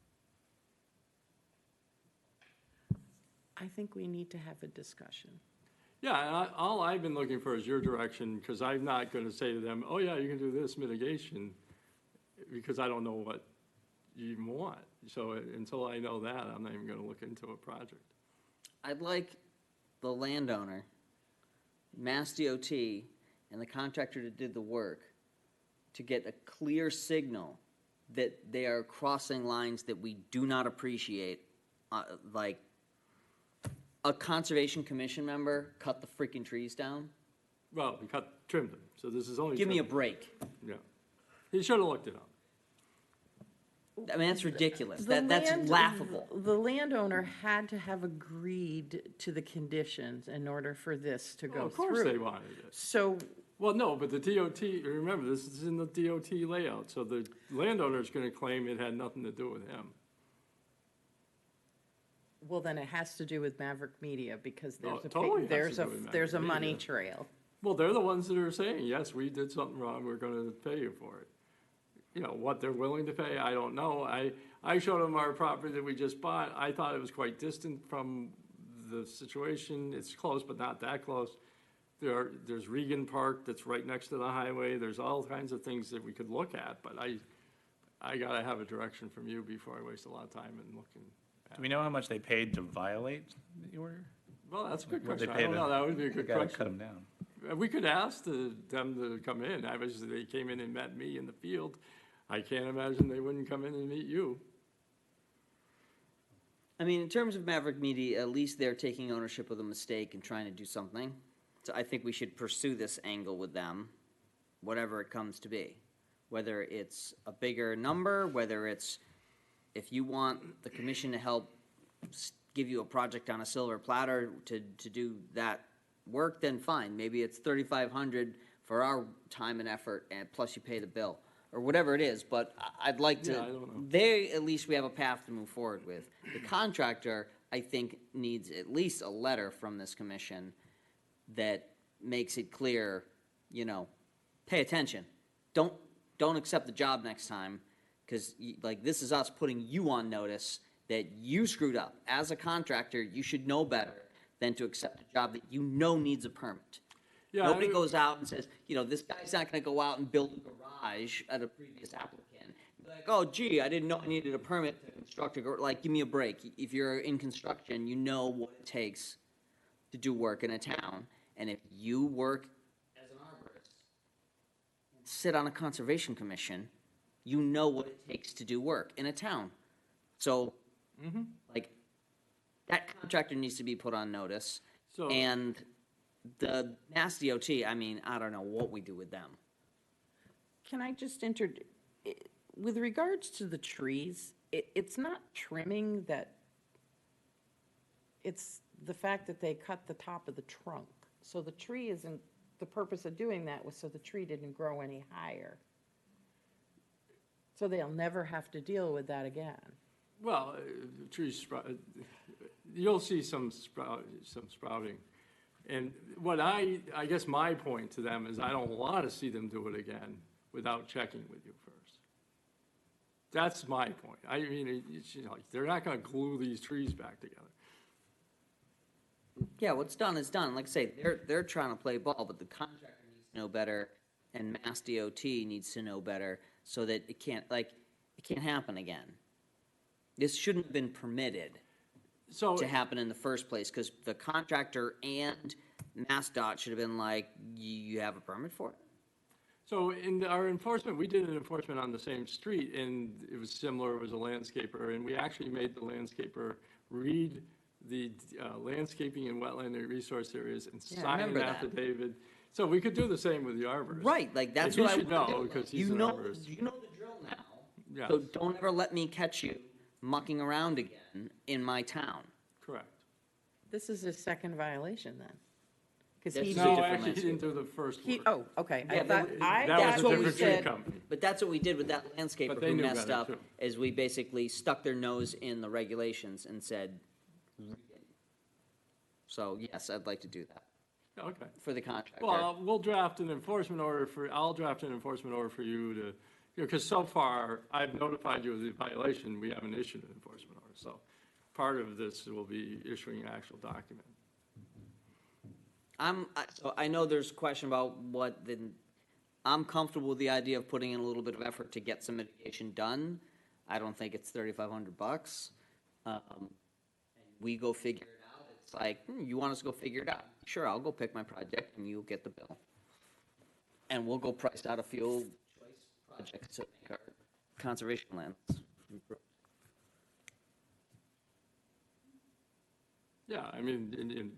I think we need to have a discussion. Yeah, and all I've been looking for is your direction, because I'm not going to say to them, oh, yeah, you can do this mitigation, because I don't know what you even want. So until I know that, I'm not even going to look into a project. I'd like the landowner, Mass DOT, and the contractor that did the work to get a clear signal that they are crossing lines that we do not appreciate, like a conservation commission member cut the freaking trees down. Well, we trimmed them, so this is only. Give me a trimmed. break. Yeah. He should have looked it up. I mean, that's ridiculous. The That's land- laughable. The landowner had to have agreed to the conditions in order for this to go Well, through. of course they wanted it. So, Well, no, but the DOT, remember, this is in the DOT layout, so the landowner's going to claim it had nothing to do with him. well, then it has to do with Maverick Media because No, there's it totally has to there's do a, with Maverick there's a money Media. trail. Well, they're the ones that are saying, yes, we did something wrong, we're going to pay you for it. You know, what they're willing to pay, I don't know. I showed them our property that we just bought. I thought it was quite distant from the situation. It's close, but not that close. There's Regan Park that's right next to the highway. There's all kinds of things that we could look at, but I got to have a direction from you before I waste a lot of time in looking at Do we know how much they paid to violate the order? Well, that's a good What'd they question. I don't pay know. That would be a They good gotta question. cut them down. We could ask them to come in. Obviously, they came in and met me in the field. I can't imagine they wouldn't come in and meet you. I mean, in terms of Maverick Media, at least they're taking ownership of the mistake and trying to do something. So I think we should pursue this angle with them, whatever it comes to be. Whether it's a bigger number, whether it's if you want the commission to help give you a project on a silver platter to do that work, then fine. Maybe it's $3,500 for our time and effort, and plus you pay the bill, or whatever it is. But I'd like to. Yeah, I don't know. They at least we have a path to move forward with. The contractor, I think, needs at least a letter from this commission that makes it clear, you know, pay attention. Don't accept the job next time, because like this is us putting you on notice that you screwed up. As a contractor, you should know better than to accept a job that you know needs a permit. Yeah, Nobody goes out and says, you know, this guy's not going to go out and build a garage at a previous applicant. Be like, oh, gee, I didn't know I needed a permit to construct a garage. Like, give me a break. If you're in construction, you know what it takes to do work in a town. And if you work as an arborist, sit on a conservation commission, you know what it takes to do work in a town. So, like, that contractor needs to be put on notice. So- And the Mass DOT, I mean, I don't know what we do with them. Can I just with regards to the trees, it's not trimming that, it's the fact that they cut the top of the trunk. So the tree isn't, the purpose of doing that was so the tree didn't grow any higher. So they'll never have to deal with that again. Well, trees sprout, you'll see some sprouting. And what I guess my point to them is I don't want to see them do it again without checking with you first. That's my point. I mean, it's, you know, they're not going to glue these trees back together. Yeah, what's done is done. Like I say, they're trying to play ball, but the contractor needs to know better, and Mass DOT needs to know better so that it can't happen again. This shouldn't have been permitted So, to happen in the first place, because the contractor and MassDOT should have been like, you have a permit for it? so in our enforcement, we did an enforcement on the same street, and it was similar, it was a landscaper, and we actually made the landscaper read the landscaping and wetland and resource areas and Yeah, I sign an remember that. affidavit. So we could do the same with the arborist. Right, like, that's And what I he should wanna know, do. because he's You an know, arborist. you know the drill now. Yes. So don't ever let me catch you mucking around again in my town. Correct. This is his second violation then? Because This he is did. a No, different actually, he didn't landscape. do the first He, work. oh, okay. Yeah, but That thought was what a we different said. tree company. But that's what we did with that landscaper But they who knew messed better, up, too. is we basically stuck their nose in the regulations and said, read it. So, yes, I'd like to do that Okay. for the contractor. Well, we'll draft an enforcement order I'll draft an enforcement order for you to, because so far, I've notified you of the violation, we haven't issued an enforcement order. So part of this will be issuing an actual document. So I know there's a question about I'm comfortable with the idea of putting in a little bit of effort to get some mitigation done. I don't think it's $3,500. We go figure it out. It's like, you want us to go figure it out? Sure, I'll go pick my project and you'll get the bill. And we'll go price out a fuel choice projects to make our conservation lands. Yeah, I mean,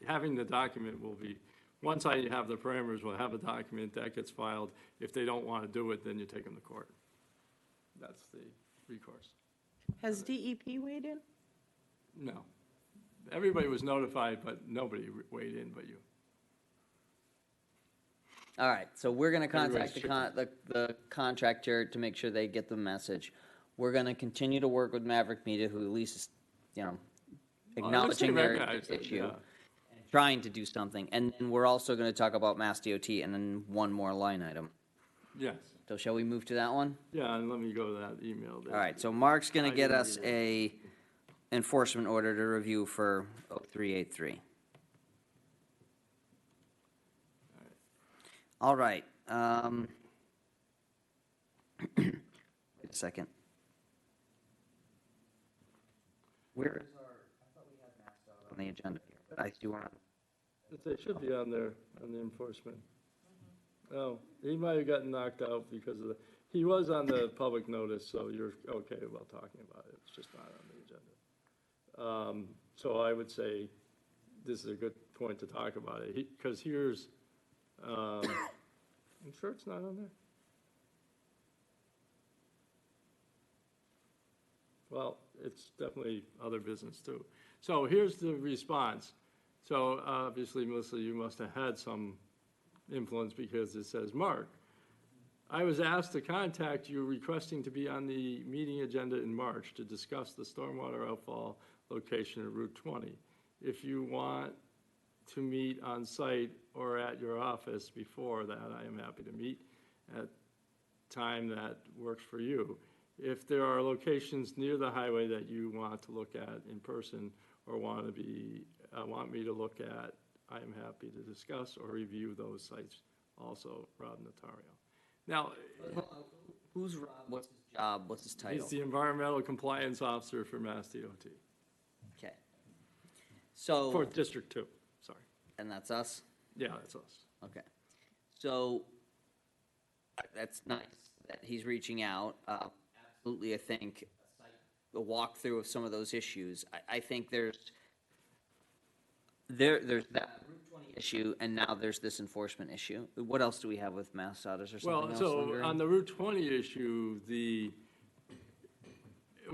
having the document will be, once I have the parameters, we'll have a document, that gets filed. If they don't want to do it, then you take them to court. That's the recourse. Has DEP weighed in? No. Everybody was notified, but nobody weighed in but you. All right, so we're gonna contact Everybody's the contractor to make sure they get the message. We're gonna continue to work with Maverick Media, who at least is, acknowledging their recognize it, issue, yeah. and trying to do something. And then we're also gonna talk about Mass DOT and then one more line item. Yes. So shall we move to that one? Yeah, and let me go to that email there. All right, so Mark's gonna I get didn't us read a enforcement order to review for 0383. All right, wait a second. Where is I thought we had maxed out on the agenda here, but I do want to. They should be on there, on the enforcement. Oh, he might have gotten knocked out because of he was on the public notice, so you're okay about talking about it. It's just not on the agenda. So I would say this is a good point to talk about it, because here's, I'm sure it's not on there. Well, it's definitely other business too. So here's the response. So obviously, Melissa, you must have had some influence because it says, Mark, I was asked to contact you requesting to be on the meeting agenda in March to discuss the stormwater outfall location of Route 20. If you want to meet on site or at your office before that, I am happy to meet at time that works for you. If there are locations near the highway that you want to look at in person or want me to look at, I am happy to discuss or review those sites also, Rob Notario. Now, Who's Rob? What's his job? What's his title? he's the environmental compliance officer for Mass DOT, Okay. So, for District 2, sorry. and that's us? Yeah, that's us. Okay. So, that's nice that he's reaching out. Absolutely, I think a walkthrough of some of those issues. I think there's that Route 20 issue, and now there's this enforcement issue. What else do we have with Mass Dot? Is there something Well, else so lingering? on the Route 20 issue, we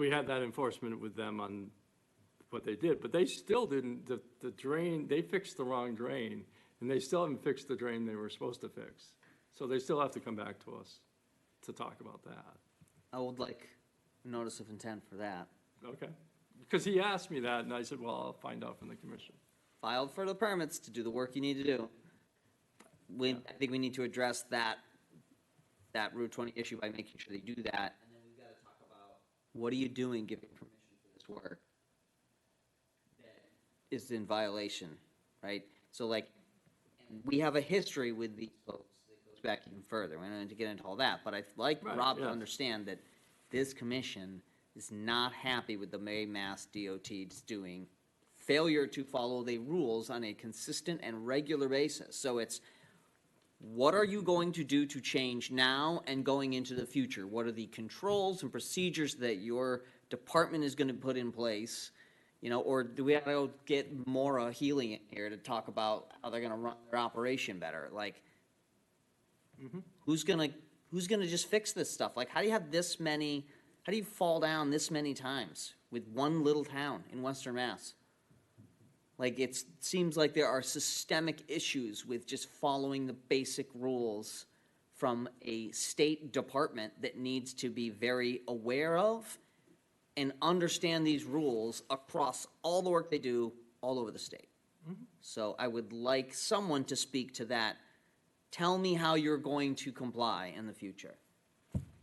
had that enforcement with them on what they did, but they still didn't, the drain, they fixed the wrong drain, and they still haven't fixed the drain they were supposed to fix. So they still have to come back to us to talk about that. I would like notice of intent for that. Okay? Because he asked me that, and I said, well, I'll find out from the commission. Filed for the permits to do the work you need to do. I think we need to address that Route 20 issue by making sure they do that. And then we've got to talk about, what are you doing giving permission for this work that is in violation, right? So like, we have a history with these folks that goes back even further. We don't need to get into all that, but I'd like Right, Rob to yes. understand that this commission is not happy with the Mass DOT's doing, failure to follow the rules on a consistent and regular basis. So it's, what are you going to do to change now and going into the future? What are the controls and procedures that your department is going to put in place? You know, or do we have to go get Maura Healy in here to talk about how they're going to run their operation better? Like, who's gonna just fix this stuff? Like, how do you have this many? How do you fall down this many times with one little town in Western Mass? Like, it seems like there are systemic issues with just following the basic rules from a state department that needs to be very aware of and understand these rules across all the work they do all over the state. So I would like someone to speak to that. Tell me how you're going to comply in the future.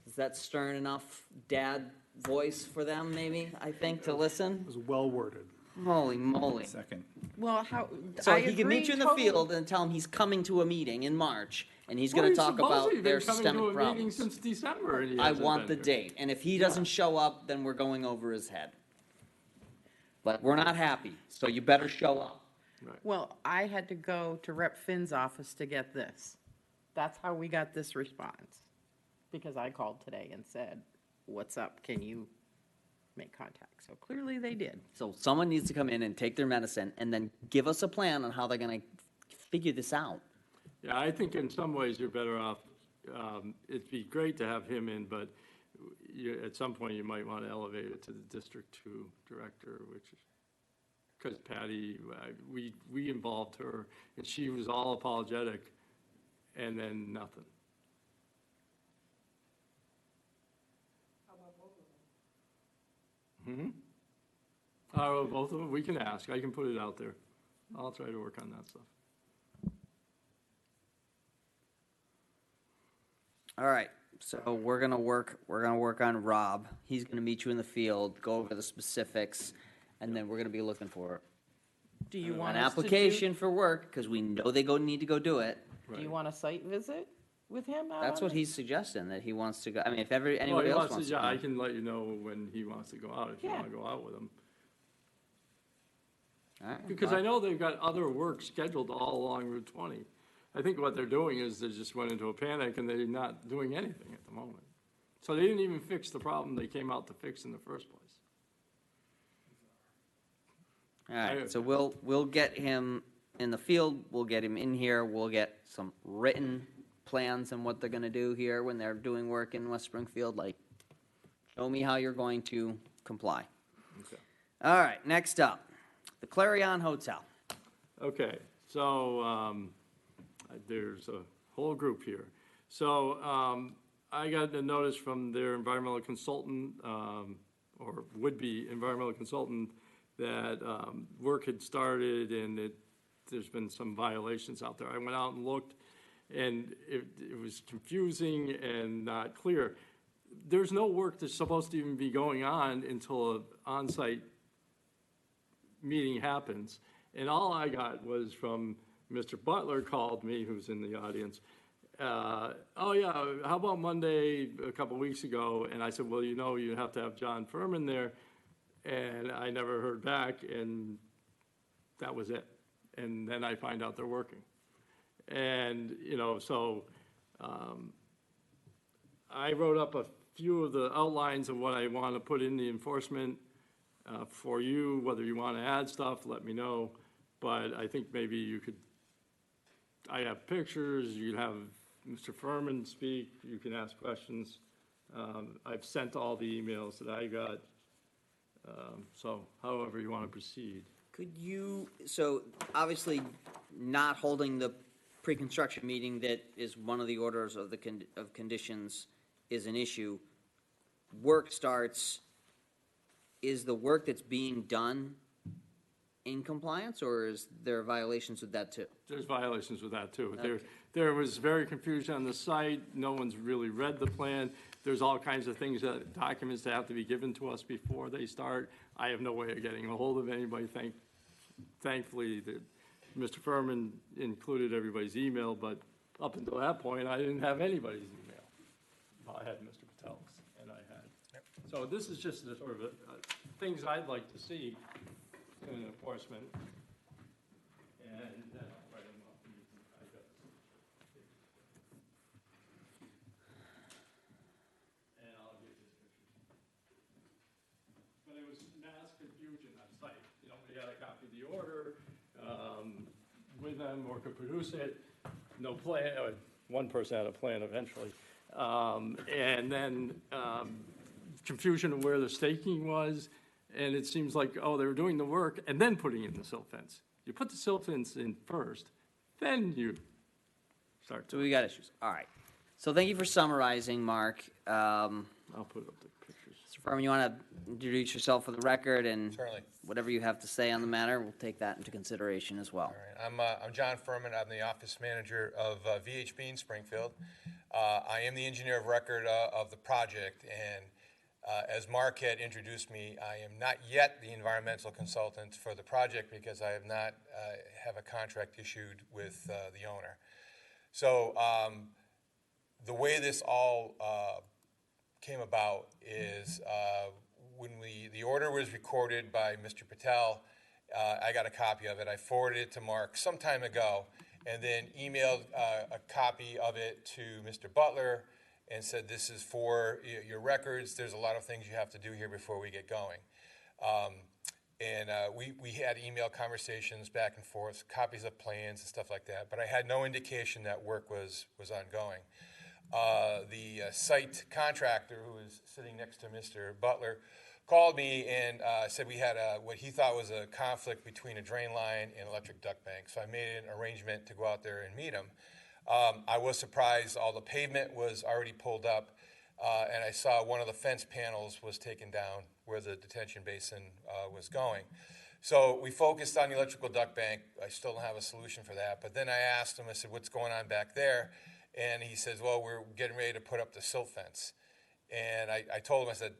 Is that stern enough dad voice for them, maybe, I think, to listen? It was well worded. Holy moly. Second. Well, how, So I he can meet agree you in the totally. field and tell him he's coming to a meeting in March, and he's Well, gonna he's talk about supposedly their been coming systemic to a meeting problems. since December, and he I hasn't want the been here. date, and if he doesn't show up, then we're going over his head. But we're not happy, so you better show up. Well, I had to go to Rep. Finn's office to get this. That's how we got this response. Because I called today and said, what's up? Can you make contact? So clearly they did. So someone needs to come in and take their medicine, and then give us a plan on how they're gonna figure this out. Yeah, I think in some ways you're better off, it'd be great to have him in, but at some point you might want to elevate it to the District 2 director, which is, because Patty, we involved her, and she was all apologetic, and then nothing. Both of them, we can ask, I can put it out there. I'll try to work on that stuff. All right, so we're gonna work on Rob. He's gonna meet you in the field, go over the specifics, and then we're gonna be looking for Do you an want us to do, application for work, because we know they need to go do it. do you want a site visit with him out That's on what this? he's suggesting, that he wants to go, I mean, if Well, anybody he else wants to yeah, I come. can let you know when he wants to go out, if you Yeah. want to go out with him. All right, Because I know they've got other work scheduled all along Route 20. I think what they're doing is they just went into a panic and they're not doing anything at the moment. So they didn't even fix the problem they came out to fix in the first place. All right, so we'll get him in the field, we'll get him in here, we'll get some written plans on what they're gonna do here when they're doing work in West Springfield, like, show me how you're going to comply. Okay. All right, next up, the Clarion Hotel. Okay, so there's a whole group here. So I got a notice from their environmental consultant, or would-be environmental consultant, that work had started and there's been some violations out there. I went out and looked, and it was confusing and not clear. There's no work that's supposed to even be going on until an on-site meeting happens. And all I got was from Mr. Butler called me, who's in the audience. Oh yeah, how about Monday a couple weeks ago? And I said, well, you have to have John Furman there. And I never heard back, and that was it. And then I find out they're working. And, so I wrote up a few of the outlines of what I want to put in the enforcement for you. Whether you want to add stuff, let me know. But I think maybe you could, I have pictures, you have Mr. Furman speak, you can ask questions. I've sent all the emails that I got. So however you want to proceed. Could you, so obviously not holding the pre-construction meeting that is one of the orders of of conditions is an issue. Work starts, is the work that's being done in compliance, or is there violations with that too? There's violations with that too. Okay. There was very confusion on the site. No one's really read the plan. There's all kinds of things, documents that have to be given to us before they start. I have no way of getting a hold of anybody, thankfully, Mr. Furman included everybody's email, but up until that point, I didn't have anybody's email. I had Mr. Patel's, and I had. So this is just the sort of things I'd like to see in enforcement. And I'll write them up. I got this. And I'll give this picture. But it was mass confusion on site. Nobody had a copy of the order with them or could produce it. No plan, one person had a plan eventually. And then confusion of where the staking was. And it seems like, oh, they were doing the work and then putting in the silt fence. You put the silt fence in first, then you start. So we got issues. All right. So thank you for summarizing, Mark. I'll put up the pictures. Mr. Furman, you want to introduce yourself for the record, and Certainly. whatever you have to say on the matter, we'll take that into consideration as well. All right. I'm John Furman. I'm the office manager of VHB in Springfield. I am the engineer of record of the project, and as Mark had introduced me, I am not yet the environmental consultant for the project because I have not have a contract issued with the owner. So the way this all came about is when the order was recorded by Mr. Patel, I got a copy of it. I forwarded it to Mark some time ago and then emailed a copy of it to Mr. Butler and said, this is for your records. There's a lot of things you have to do here before we get going. We had email conversations back and forth, copies of plans and stuff like that, but I had no indication that work was ongoing. The site contractor, who was sitting next to Mr. Butler, called me and said we had what he thought was a conflict between a drain line and electric duct bank. So I made an arrangement to go out there and meet him. I was surprised all the pavement was already pulled up, and I saw one of the fence panels was taken down where the detention basin was going. So we focused on the electrical duct bank. I still don't have a solution for that. But then I asked him, I said, what's going on back there? And he says, well, we're getting ready to put up the silt fence. And I told him, I said,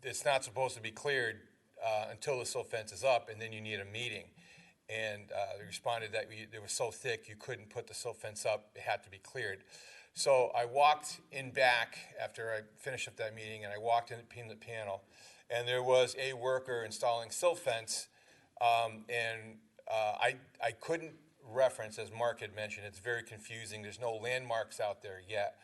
it's not supposed to be cleared until the silt fence is up, and then you need a meeting. And they responded that it was so thick you couldn't put the silt fence up, it had to be cleared. So I walked in back after I finished up that meeting, and I walked in the panel, and there was a worker installing silt fence, and I couldn't reference, as Mark had mentioned, it's very confusing. There's no landmarks out there yet.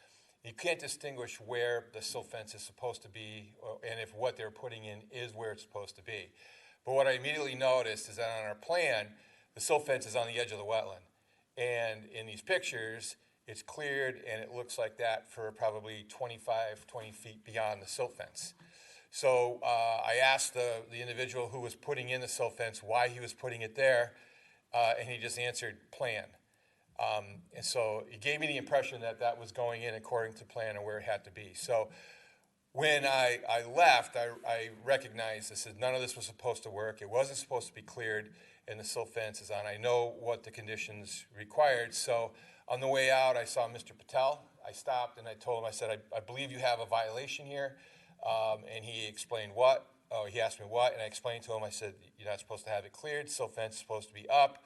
You can't distinguish where the silt fence is supposed to be and if what they're putting in is where it's supposed to be. But what I immediately noticed is that on our plan, the silt fence is on the edge of the wetland. And in these pictures, it's cleared and it looks like that for probably 20 feet beyond the silt fence. So I asked the individual who was putting in the silt fence why he was putting it there, and he just answered plan. And so it gave me the impression that that was going in according to plan and where it had to be. So when I left, I recognized this is none of this was supposed to work. It wasn't supposed to be cleared, and the silt fence is on. I know what the conditions required. So on the way out, I saw Mr. Patel. I stopped and I told him, I said, I believe you have a violation here. And he explained what. Oh, he asked me what, and I explained to him, I said, you're not supposed to have it cleared. Silt fence is supposed to be up.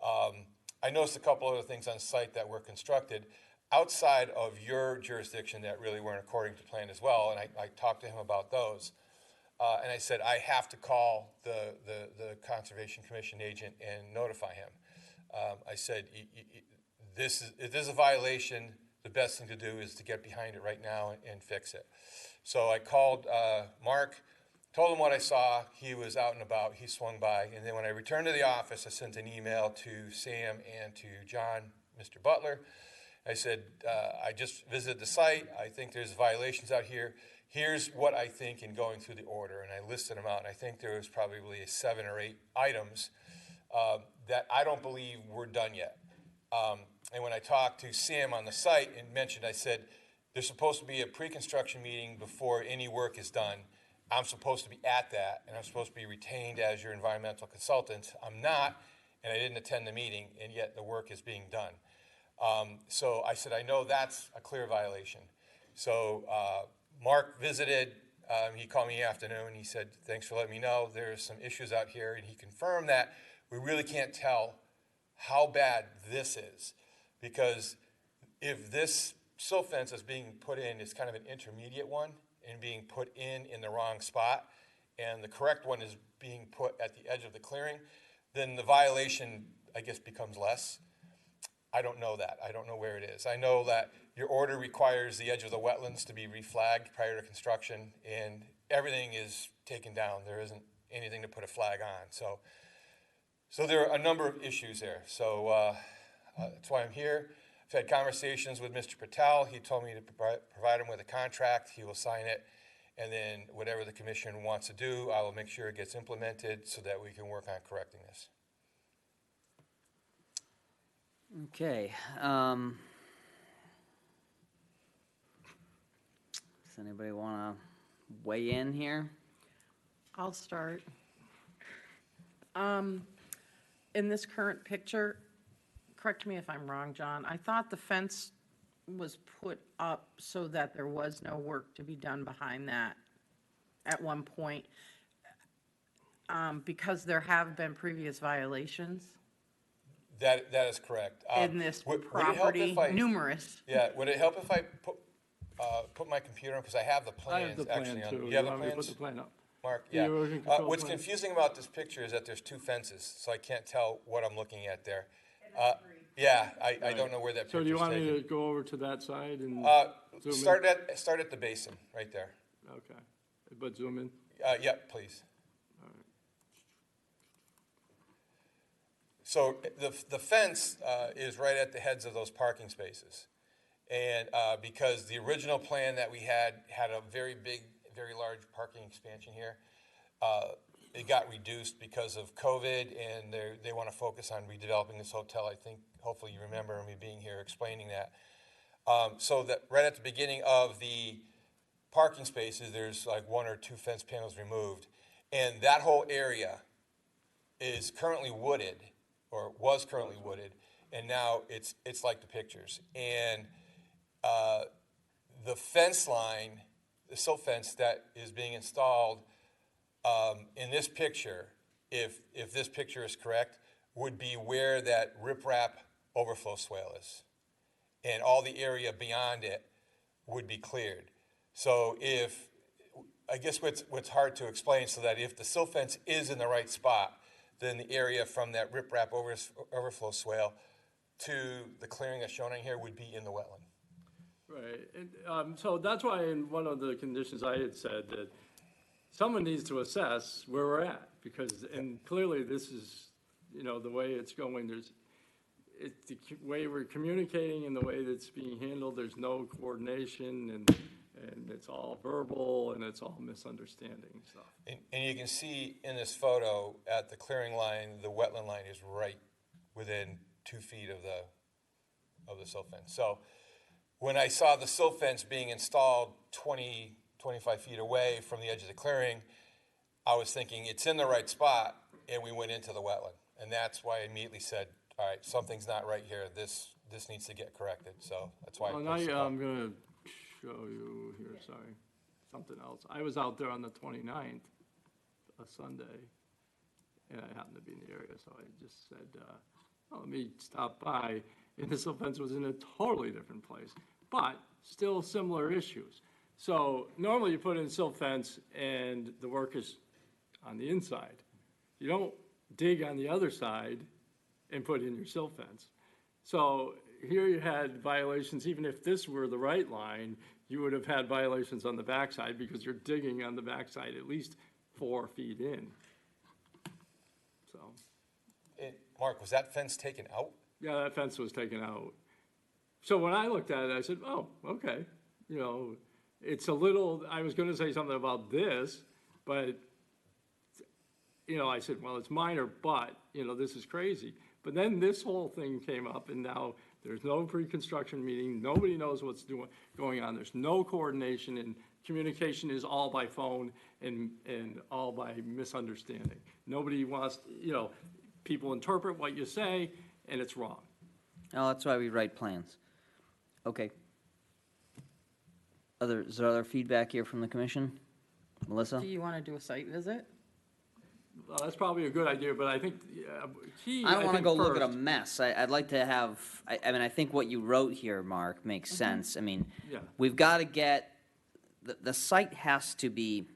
I noticed a couple other things on site that were constructed outside of your jurisdiction that really weren't according to plan as well, and I talked to him about those. And I said, I have to call the Conservation Commission agent and notify him. I said, this is a violation. The best thing to do is to get behind it right now and fix it. So I called Mark, told him what I saw. He was out and about. He swung by. And then when I returned to the office, I sent an email to Sam and to John, Mr. Butler. I said, I just visited the site. I think there's violations out here. Here's what I think in going through the order. And I listed them out. And I think there was probably 7 or 8 items that I don't believe were done yet. And when I talked to Sam on the site and mentioned, I said, there's supposed to be a pre-construction meeting before any work is done. I'm supposed to be at that, and I'm supposed to be retained as your environmental consultant. I'm not, and I didn't attend the meeting, and yet the work is being done. So I said, I know that's a clear violation. So Mark visited. He called me in the afternoon. He said, thanks for letting me know. There's some issues out here, and he confirmed that we really can't tell how bad this is, because if this silt fence is being put in is kind of an intermediate one and being put in the wrong spot, and the correct one is being put at the edge of the clearing, then the violation, I guess, becomes less. I don't know that. I don't know where it is. I know that your order requires the edge of the wetlands to be reflagged prior to construction, and everything is taken down. There isn't anything to put a flag on. So there are a number of issues there. So that's why I'm here. I've had conversations with Mr. Patel. He told me to provide him with a contract. He will sign it. And then whatever the commission wants to do, I will make sure it gets implemented so that we can work on correcting this. Okay. Does anybody want to weigh in here? I'll start. In this current picture, correct me if I'm wrong, John, I thought the fence was put up so that there was no work to be done behind that at one point, because there have been previous violations That is correct. in this Would it help property, if I- numerous. Yeah, would it help if I put my computer on, because I have the I have plans the actually plan on. too. You have the want me to put plans? the plan up? Mark, The yeah. erosion control What's plan? confusing about this picture is that there's two fences, so I can't tell what I'm looking at there. Yeah, I don't know where that So picture's do you want me taken. to go over to that side and zoom Start at the basin, right there. in? Okay, but zoom in? Yep, please. So the fence is right at the heads of those parking spaces. And because the original plan that we had a very big, very large parking expansion here, it got reduced because of COVID, and they want to focus on redeveloping this hotel. I think, hopefully you remember me being here explaining that. So that right at the beginning of the parking spaces, there's like 1 or 2 fence panels removed. And that whole area is currently wooded, or was currently wooded, and now it's like the pictures. And the fence line, the silt fence that is being installed in this picture, if this picture is correct, would be where that riprap overflow swale is. And all the area beyond it would be cleared. So I guess what's hard to explain, so that if the silt fence is in the right spot, then the area from that riprap overflow swale to the clearing that's shown on here would be in the wetland. Right, and so that's why in one of the conditions I had said that someone needs to assess where we're at, because, and clearly this is, the way it's going, the way we're communicating and the way that's being handled, there's no coordination, and it's all verbal, and it's all misunderstanding stuff. And you can see in this photo at the clearing line, the wetland line is right within 2 feet of the silt fence. So when I saw the silt fence being installed 20, 25 feet away from the edge of the clearing, I was thinking it's in the right spot, and we went into the wetland. And that's why I immediately said, all right, something's not right here. This needs to get corrected. So that's why I Well, placed now it up. I'm gonna show you here, sorry, something else. I was out there on the 29th, a Sunday, and I happened to be in the area, so I just said, let me stop by. And this fence was in a totally different place, but still similar issues. So normally you put in silt fence and the work is on the inside. You don't dig on the other side and put in your silt fence. So here you had violations, even if this were the right line, you would have had violations on the backside because you're digging on the backside at least 4 feet in. So, Mark, was that fence taken out? yeah, that fence was taken out. So when I looked at it, I said, oh, okay. It's a little, I was gonna say something about this, but, I said, well, it's minor, but, this is crazy. But then this whole thing came up, and now there's no pre-construction meeting, nobody knows what's going on, there's no coordination, and communication is all by phone and all by misunderstanding. Nobody wants, people interpret what you say, and it's wrong. Oh, that's why we write plans. Okay. Is there other feedback here from the commission? Melissa? Do you want to do a site visit? Well, that's probably a good idea, but I think key, I don't want to think go look at a first- mess. I'd like to have, I mean, I think what you wrote here, Mark, makes sense. I mean, Yeah. we've got to get, the site has to be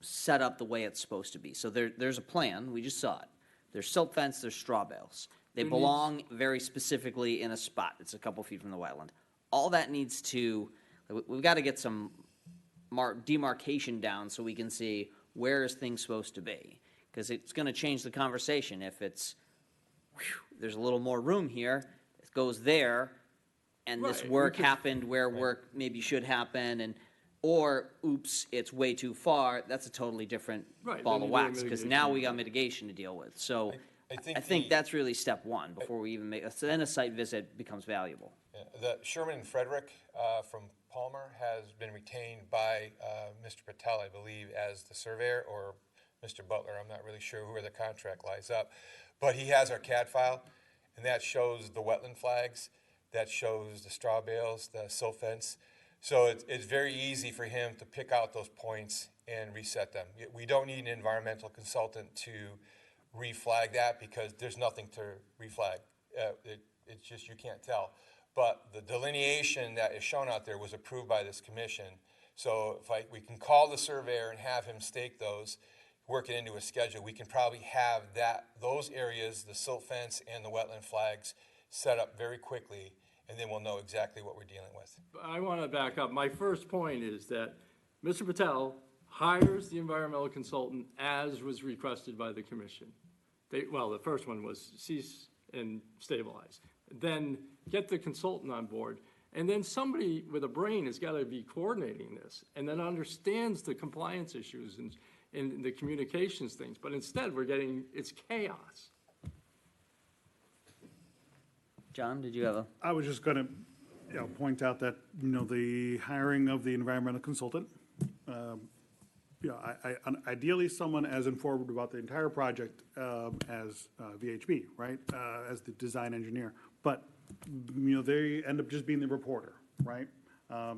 set up the way it's supposed to be. So there's a plan, we just saw it. There's silt fence, there's straw bales. They There belong very specifically in a spot. It's a couple feet from the wetland. All that needs to, we've got to get some demarcation down so we can see where is things supposed to be. Because it's going to change the conversation. If it's, there's a little more room here, it goes there, and this Right, work we could- happened where work maybe should happen, and, or, oops, it's way too far, that's a totally different Right, ball then of you do a wax, because mitigation now we got plan. mitigation to deal with. So I I think that's really step one before we even make, so then a site visit becomes valuable. The Sherman and Frederick from Palmer has been retained by Mr. Patel, I believe, as the surveyor, or Mr. Butler. I'm not really sure where the contract lies up. But he has our CAD file, and that shows the wetland flags, that shows the straw bales, the silt fence. So it's very easy for him to pick out those points and reset them. We don't need an environmental consultant to reflag that because there's nothing to reflag. It's just you can't tell. But the delineation that is shown out there was approved by this commission. So if we can call the surveyor and have him stake those, work it into a schedule, we can probably have those areas, the silt fence and the wetland flags, set up very quickly, and then we'll know exactly what we're dealing with. I want to back up. My first point is that Mr. Patel hires the environmental consultant as was requested by the commission. Well, the first one was cease and stabilize. Then get the consultant on board. And then somebody with a brain has got to be coordinating this and then understands the compliance issues and the communications things. But instead, it's chaos. John, did you have a? I was just going to, point out that, the hiring of the environmental consultant, ideally someone as informed about the entire project as VHB, right, as the design engineer. But, they end up just being the reporter, right?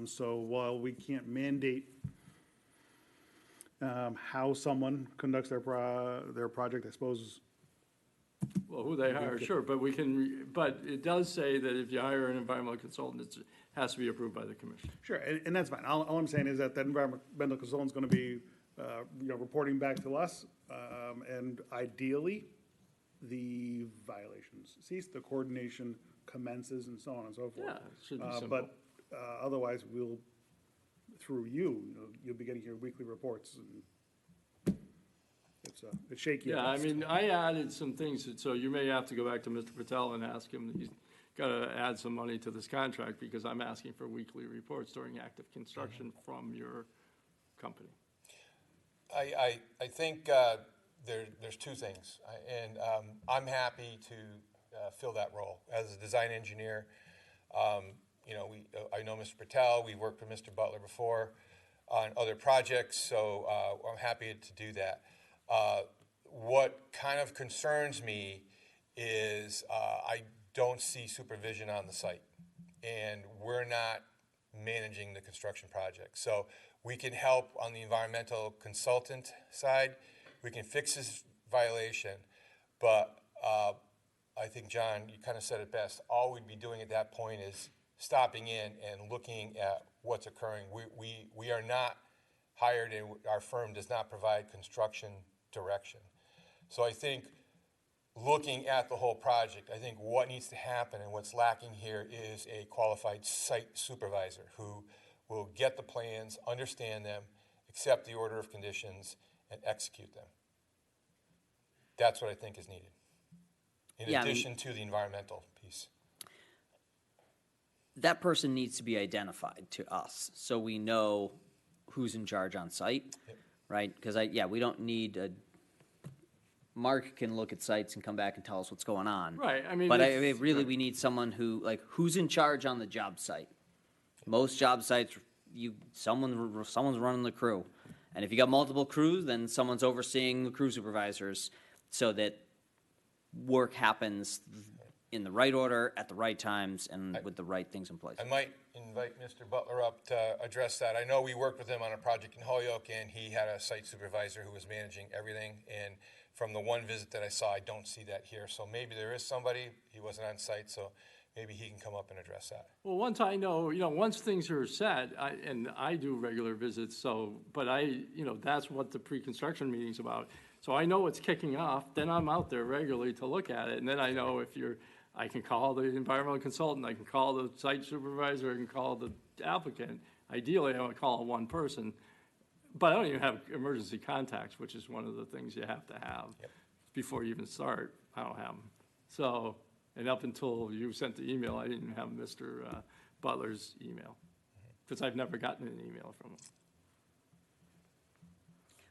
So while we can't mandate how someone conducts their project, I suppose. Well, who they hire, sure, but but it does say that if you hire an environmental consultant, it has to be approved by the commission. Sure, and that's fine. All I'm saying is that environmental consultant's gonna be, reporting back to us, and ideally, the violations cease, the coordination commences, and so on and so forth. Yeah, it should be simple. But otherwise, through you'll be getting your weekly reports, and it's shaky. at Yeah, I best. mean, I added some things, so you may have to go back to Mr. Patel and ask him, he's got to add some money to this contract because I'm asking for weekly reports during active construction from your company. I think there's two things, and I'm happy to fill that role as a design engineer. I know Mr. Patel. We worked with Mr. Butler before on other projects, so I'm happy to do that. What kind of concerns me is I don't see supervision on the site, and we're not managing the construction project. So we can help on the environmental consultant side. We can fix this violation, but I think, John, you kind of said it best. All we'd be doing at that point is stopping in and looking at what's occurring. We are not hired, and our firm does not provide construction direction. So I think looking at the whole project, I think what needs to happen and what's lacking here is a qualified site supervisor who will get the plans, understand them, accept the order of conditions, and execute them. That's what I think is needed, in addition to the environmental piece. That person needs to be identified to us, so we know who's in charge on site, right? Because we don't need Mark can look at sites and come back and tell us what's going on. Right, I mean. But really, we need someone who's in charge on the job site. Most job sites, someone's running the crew. And if you got multiple crews, then someone's overseeing the crew supervisors so that work happens in the right order, at the right times, and with the right things in place. I might invite Mr. Butler up to address that. I know we worked with him on a project in Holyoke, and he had a site supervisor who was managing everything. And From the one visit that I saw, I don't see that here. So maybe there is somebody, he wasn't on site, so maybe he can come up and address that. Well, once I know, once things are set, and I do regular visits, but that's what the pre-construction meeting's about. So I know it's kicking off, then I'm out there regularly to look at it, and then I know I can call the environmental consultant, I can call the site supervisor, I can call the applicant. Ideally, I want to call one person, but I don't even have emergency contacts, which is one of the things you have to have before you even start. I don't have them. So, and up until you sent the email, I didn't have Mr. Butler's email, because I've never gotten an email from him.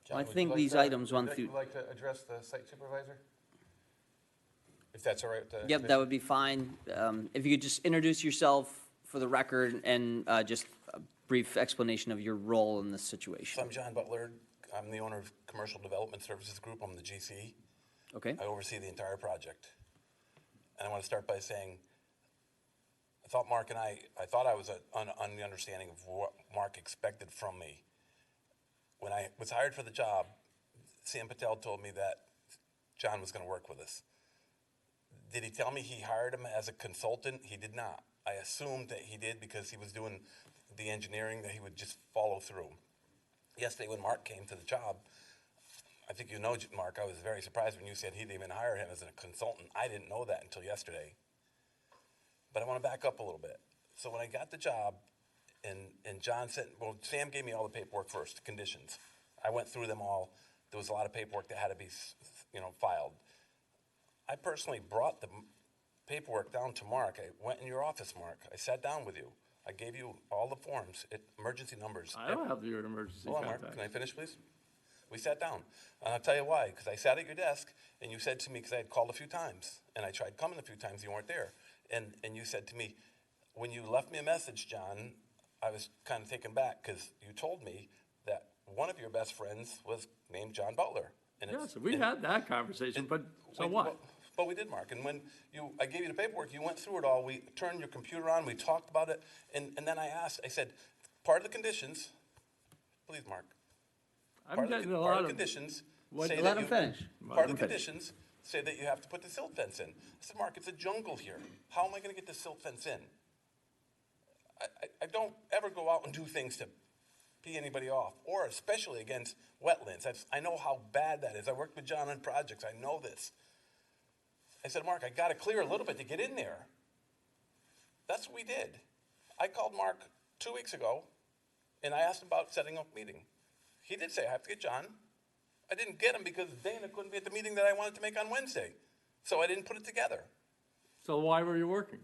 John, I would you think like these to- items run would through. you like to address the site supervisor? If that's all right with the Yep, that commission? would be fine. If you could just introduce yourself for the record and just a brief explanation of your role in this So situation. I'm John Butler. I'm the owner of Commercial Development Services Group. I'm the GC. Okay? I oversee the entire project. And I want to start by saying, I thought Mark and I thought I was on the understanding of what Mark expected from me. When I was hired for the job, Sam Patel told me that John was going to work with us. Did he tell me he hired him as a consultant? He did not. I assumed that he did because he was doing the engineering, that he would just follow through. Yesterday when Mark came to the job, I think you know, Mark, I was very surprised when you said he'd even hire him as a consultant. I didn't know that until yesterday. But I want to back up a little bit. So when I got the job, and John said, well, Sam gave me all the paperwork first, the conditions. I went through them all. There was a lot of paperwork that had to be, filed. I personally brought the paperwork down to Mark. I went in your office, Mark. I sat down with you. I gave you all the forms, emergency numbers. I don't have your emergency Hold on, contact. Mark, can I finish, please? We sat down, and I'll tell you why, because I sat at your desk, and you said to me, because I had called a few times, and I tried coming a few times, you weren't there, and you said to me, when you left me a message, John, I was kind of taken back, because you told me that one of your best friends was named John Butler. And Yeah, so we had that conversation, but so what? But we did, Mark, and when I gave you the paperwork, you went through it all, we turned your computer on, we talked about it, and then I said, part of the conditions, please, Mark, I'm getting a part lot of the of, conditions what- say that Let him you- finish. Part of the conditions say that you have to put the silt fence in. I said, Mark, it's a jungle here. How am I gonna get the silt fence in? I don't ever go out and do things to pee anybody off, or especially against wetlands. I know how bad that is. I worked with John on projects. I know this. I said, Mark, I gotta clear a little bit to get in there. That's what we did. I called Mark 2 weeks ago, and I asked him about setting up a meeting. He did say, I have to get John. I didn't get him because Dana couldn't be at the meeting that I wanted to make on Wednesday. So I didn't put it together. so why were you working?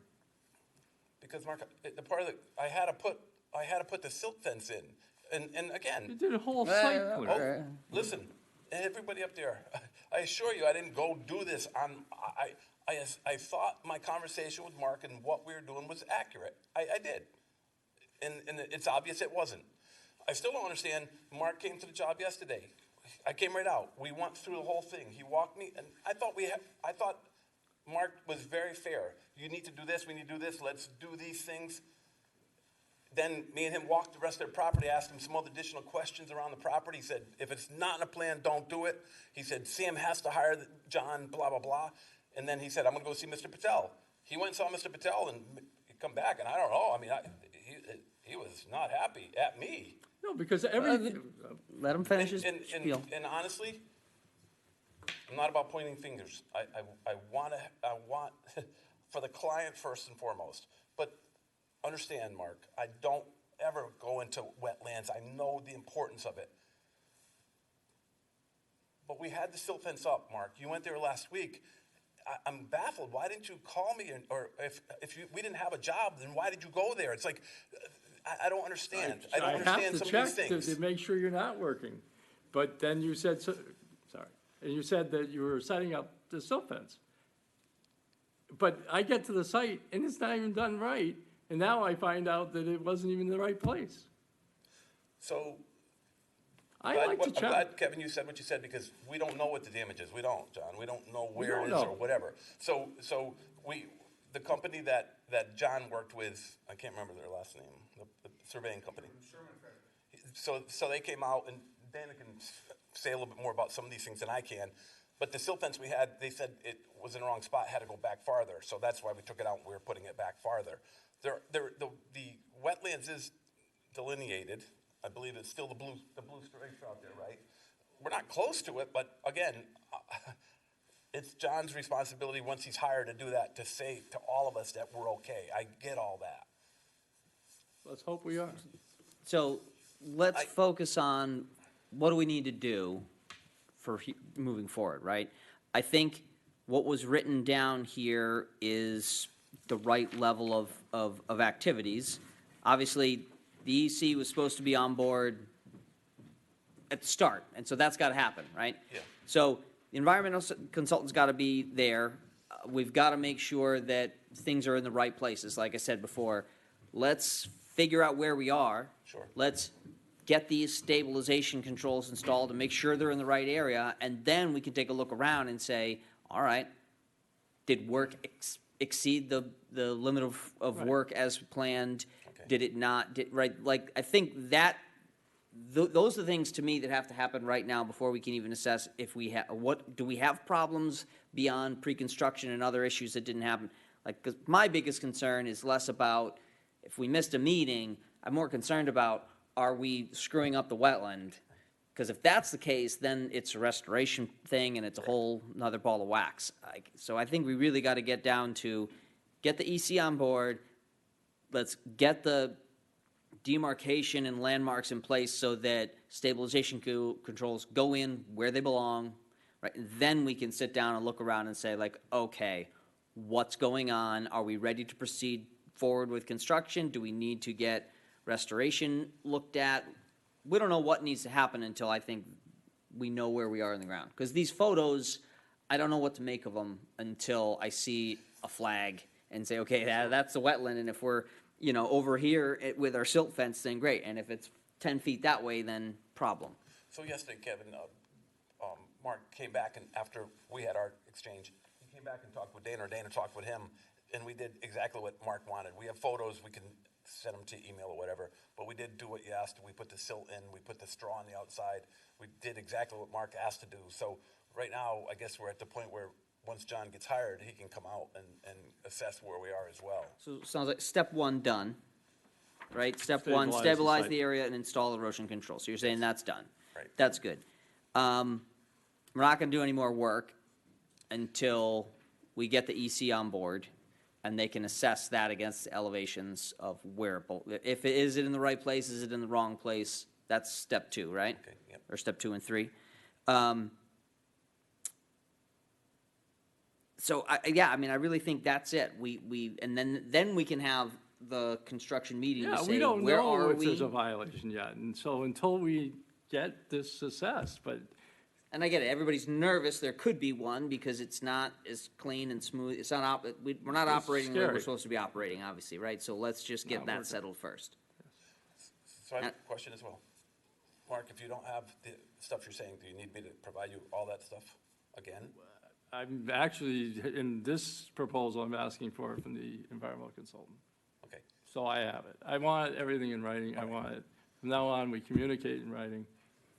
Because Mark, I had to put the silt fence in. And You again, did a whole site plan. listen, everybody up there, I assure you, I didn't go do this on, I thought my conversation with Mark and what we were doing was accurate. I did. And it's obvious it wasn't. I still don't understand, Mark came to the job yesterday. I came right out. We went through the whole thing. He walked me, and I thought Mark was very fair. You need to do this, we need to do this, let's do these things. Then me and him walked the rest of their property, asked him some other additional questions around the property. He said, if it's not in a plan, don't do it. He said, Sam has to hire John, blah, blah, blah. And then he said, I'm gonna go see Mr. Patel. He went and saw Mr. Patel and he come back, and I don't know, I mean, he was not happy at me. No, because everything, Let him finish his And spiel. honestly, I'm not about pointing fingers. I want, for the client first and foremost. But understand, Mark, I don't ever go into wetlands. I know the importance of it. But we had the silt fence up, Mark. You went there last week. I'm baffled. Why didn't you call me? Or if we didn't have a job, then why did you go there? It's like, I don't understand. I don't I have understand to some of check these things. to make sure you're not working. But then you said, sorry, and you said that you were setting up the silt fence. But I get to the site and it's not even done right, and now I find out that it wasn't even the right place. So I like to I'm check. glad, Kevin, you said what you said, because we don't know what the damage is. We don't, John. We don't know where don't it is know. or whatever. So the company that John worked with, I can't remember their last name, the surveying company. So they came out, and Dana can say a little bit more about some of these things than I can. But the silt fence we had, they said it was in the wrong spot, had to go back farther, so that's why we took it out, and we were putting it back farther. The wetlands is delineated, I believe it's still the blue stripes out there, right? We're not close to it, but again, it's John's responsibility, once he's hired, to do that, to say to all of us that we're okay. I get all that. Let's hope we are. So let's focus on what do we need to do for moving forward, right? I think what was written down here is the right level of activities. Obviously, the EC was supposed to be on board at the start, and so that's got to happen, right? Yeah. So the environmental consultant's got to be there. We've got to make sure that things are in the right places. Like I said before, let's figure out where we are. Sure. Let's get these stabilization controls installed and make sure they're in the right area, and then we can take a look around and say, all right, did work exceed the limit of work as planned? Okay. Did it not? Like, I think that those are the things to me that have to happen right now before we can even assess if we have, do we have problems beyond pre-construction and other issues that didn't happen? Like, 'cause my biggest concern is less about if we missed a meeting. I'm more concerned about, are we screwing up the wetland? Because if that's the case, then it's a restoration thing and it's a whole nother ball of wax. So I think we really got to get down to, get the EC on board. Let's get the demarcation and landmarks in place so that stabilization controls go in where they belong, right? And then we can sit down and look around and say, like, okay, what's going on? Are we ready to proceed forward with construction? Do we need to get restoration looked at? We don't know what needs to happen until I think we know where we are in the ground. Because these photos, I don't know what to make of them until I see a flag and say, okay, that's the wetland, and if we're, over here with our silt fence, then great, and if it's 10 feet that way, then problem. So yesterday, Kevin, Mark came back, and after we had our exchange, he came back and talked with Dana, or Dana talked with him, and we did exactly what Mark wanted. We have photos, we can send them to email or whatever, but we did do what you asked. We put the silt in, we put the straw on the outside. We did exactly what Mark asked to do. So right now, I guess we're at the point where once John gets hired, he can come out and assess where we are as well. So it sounds like step one done, right? Step one, Stabilize the stabilize site. the area and install erosion control. So you're saying that's done. Right. That's good. We're not going to do any more work until we get the EC on board and they can assess that against the elevations of where, if it is it in the right place, is it in the wrong place? That's step two, right? Okay, yep. Or step 2 and 3. So I really think that's it. And then we can have the construction meeting to Yeah, say, we don't where know are if we? there's a violation yet, and so until we get this assessed, but And I get it, everybody's nervous, there could be one, because it's not as clean and smooth, it's not, we're not operating the way we're scary. supposed to be operating, obviously, right? So let's just get Not that working. settled first. So I have a question as well. Mark, if you don't have the stuff you're saying, do you need me to provide you all that stuff again? I'm actually, in this proposal, I'm asking for it from the environmental consultant. Okay. So I have it. I want everything in writing. I want it, from now on, we communicate in writing.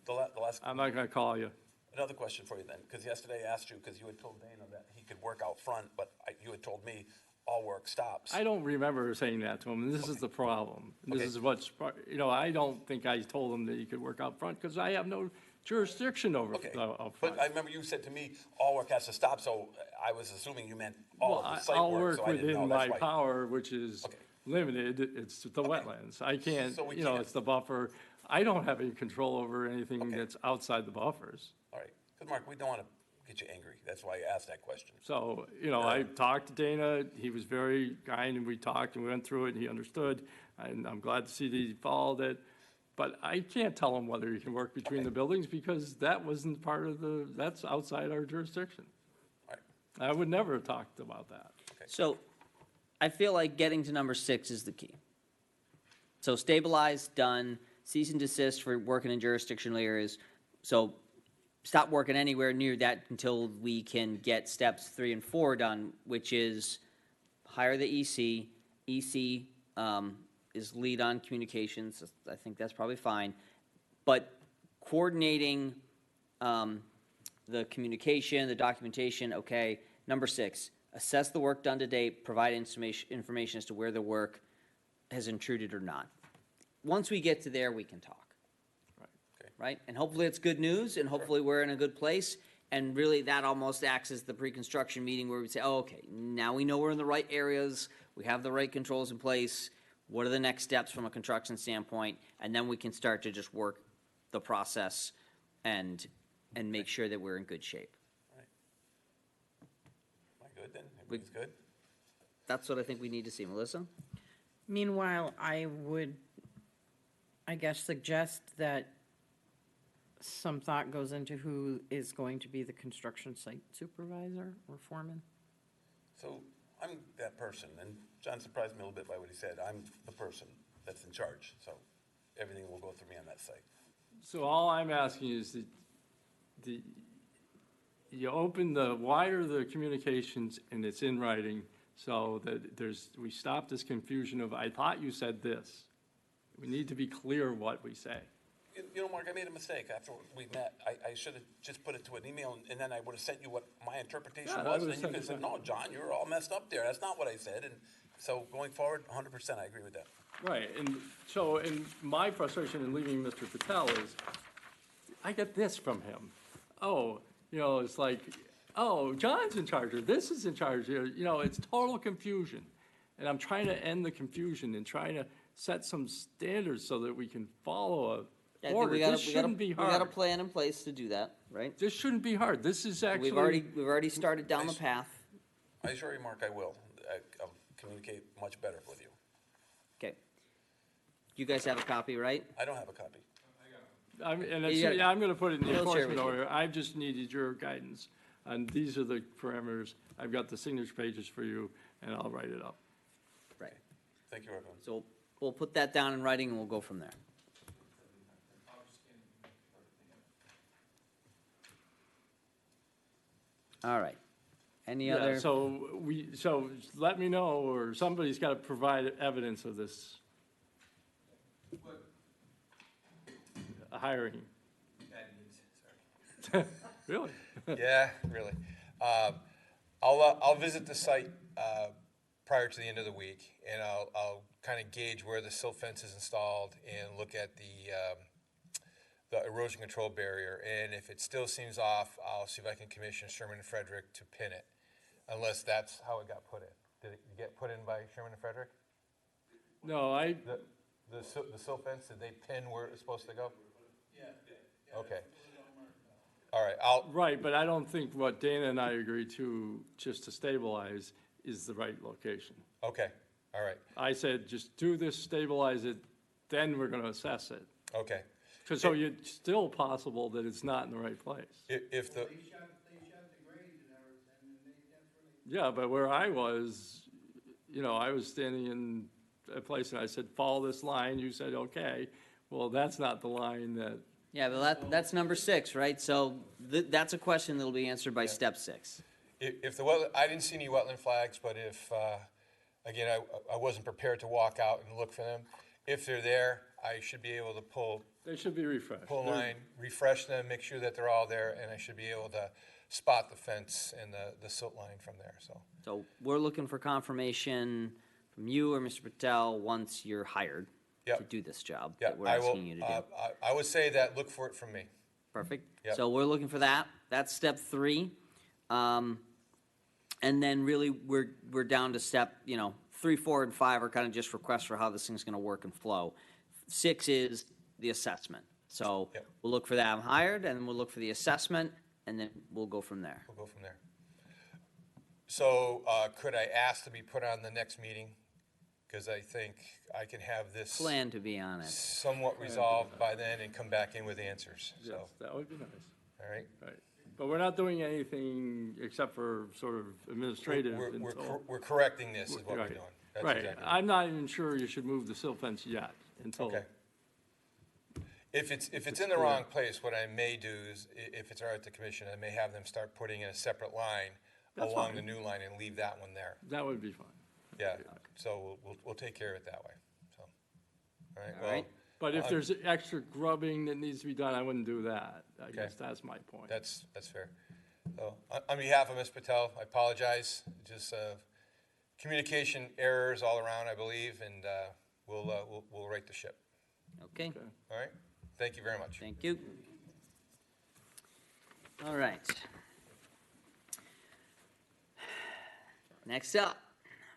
The last, I'm not gonna call you. another question for you then, because yesterday I asked you, because you had told Dana that he could work out front, but you had told me all work stops. I don't remember saying that to him, and this is the problem. This Okay. is what's, I don't think I told him that he could work out front, because I have no jurisdiction over, Okay, out front. but I remember you said to me, all work has to stop, so I was assuming you meant all Well, of the site I'll work, work so I didn't know. within That's my why. power, which is Okay. limited, it's the wetlands. I can't, So we can't- it's the buffer. I don't have any control over anything Okay. that's outside the buffers. All right, because Mark, we don't want to get you angry. That's why I asked that question. So, I talked to Dana, he was very kind, and we talked, and we went through it, and he understood, and I'm glad to see that he followed it. But I can't tell him whether he can work between the buildings, because that wasn't part of that's outside our jurisdiction. All right, I would never have talked about that. So I feel like getting to number 6 is the key. So stabilize, done, cease and desist for working in jurisdictional areas. So stop working anywhere near that until we can get steps 3 and 4 done, which is hire the EC. EC is lead on communications. I think that's probably fine. But coordinating the communication, the documentation, okay. Number 6, assess the work done to date, provide information as to where the work has intruded or not. Once we get to there, we can talk. Right? And hopefully it's good news, and hopefully we're in a good place. And really, that almost acts as the pre-construction meeting where we say, oh, okay, now we know we're in the right areas, we have the right controls in place, what are the next steps from a construction standpoint? And then we can start to just work the process and make sure that we're in good shape. Am I good then? Everything's good? That's what I think we need to see. Melissa? Meanwhile, I would, I guess, suggest that some thought goes into who is going to be the construction site supervisor or foreman. So I'm that person, and John surprised me a little bit by what he said. I'm the person that's in charge, so everything will go through me on that site. So all I'm asking is that you open the wire the communications and it's in writing so that we stop this confusion of, I thought you said this. We need to be clear what we say. You know, Mark, I made a mistake after we met. I should have just put it to an email, and then I would have sent you what my interpretation Yeah, I was, and would've then you sent could it have said, no, John, you're all messed up there. That's not what I said. And so going forward, 100%, I agree with that. Right, and so, and my frustration in leaving Mr. Patel is, I get this from him. Oh, you know, it's like, oh, John's in charge, or this is in charge, you know, it's total confusion. And I'm trying to end the confusion and trying to set some standards so that we can follow I think order. This shouldn't be we got a hard. plan in place to do that, right? This shouldn't be hard. This is actually. We've already started down the path. I assure you, Mark, I will. I'll communicate much better with you. Okay. You guys have a copy, right? I don't have a copy. I'm gonna put it in the He'll share enforcement with you. order. I've just needed your guidance. And these are the parameters. I've got the signature pages for you, and I'll write it up. Right. Thank you, everyone. So we'll put that down in writing and we'll go from there. All right. Any Yeah, other? so let me know, or somebody's gotta provide evidence of this. Hiring. Really? Yeah, really. I'll visit the site prior to the end of the week, and I'll kind of gauge where the silt fence is installed and look at the erosion control barrier. And if it still seems off, I'll see if I can commission Sherman and Frederick to pin it, unless that's how it got put in. Did it get put in by Sherman and Frederick? No, The silt fence, did they pin where it was supposed to go? Yeah. Okay. All right, right, but I don't think what Dana and I agreed to, just to stabilize, is the right location. okay, all right, I said, just do this, stabilize it, then we're gonna assess it. okay. Because so it's still possible that it's not in the right place. If the, Yeah, but where I was, you know, I was standing in a place and I said, follow this line, you said, okay. Well, that's not the line that, Yeah, but that's number 6, right? So that's a question that'll be answered by step 6. if the wetland, I didn't see any wetland flags, but if, again, I wasn't prepared to walk out and look for them. If they're there, I should be able to pull they should be refreshed. a They're- line, refresh them, make sure that they're all there, and I should be able to spot the fence and the silt line from there, so. So we're looking for confirmation from you or Mr. Patel once you're hired to Yep. do this job Yeah, that we're I will, asking you to do. I would say that, look for it from me. Perfect. Yep. So we're looking for that. That's step 3. And then really we're down to step, 3, 4, and 5 are kind of just requests for how this thing's going to work and flow. 6 is the assessment. So Yep. we'll look for that. I'm hired, and we'll look for the assessment, and then we'll go from there. We'll go from there. So, could I ask to be put on the next meeting? Because I think I can have this Plan to be on it. somewhat resolved by then and come back in with answers, Yes, so, that would be nice, all right? right. But we're not doing anything except for sort of administrative until. We're correcting this is what we're Right. doing. That's Right, exactly I'm not even sure you should move the silt fence yet until. Okay. If it's in the wrong place, what I may do is, if it's all right with the commission, I may have them start putting in a separate line That's along fine. the new line and leave that one there. That would be fine. Yeah, so we'll take care of it that way, so. All right, All well, right. But if there's extra grubbing that needs to be done, I wouldn't do that. I guess that's my point. That's fair. So, on behalf of Ms. Patel, I apologize. Just communication errors all around, I believe, and we'll right the ship. Okay, All right? Thank you very much. thank you. All right. Next up,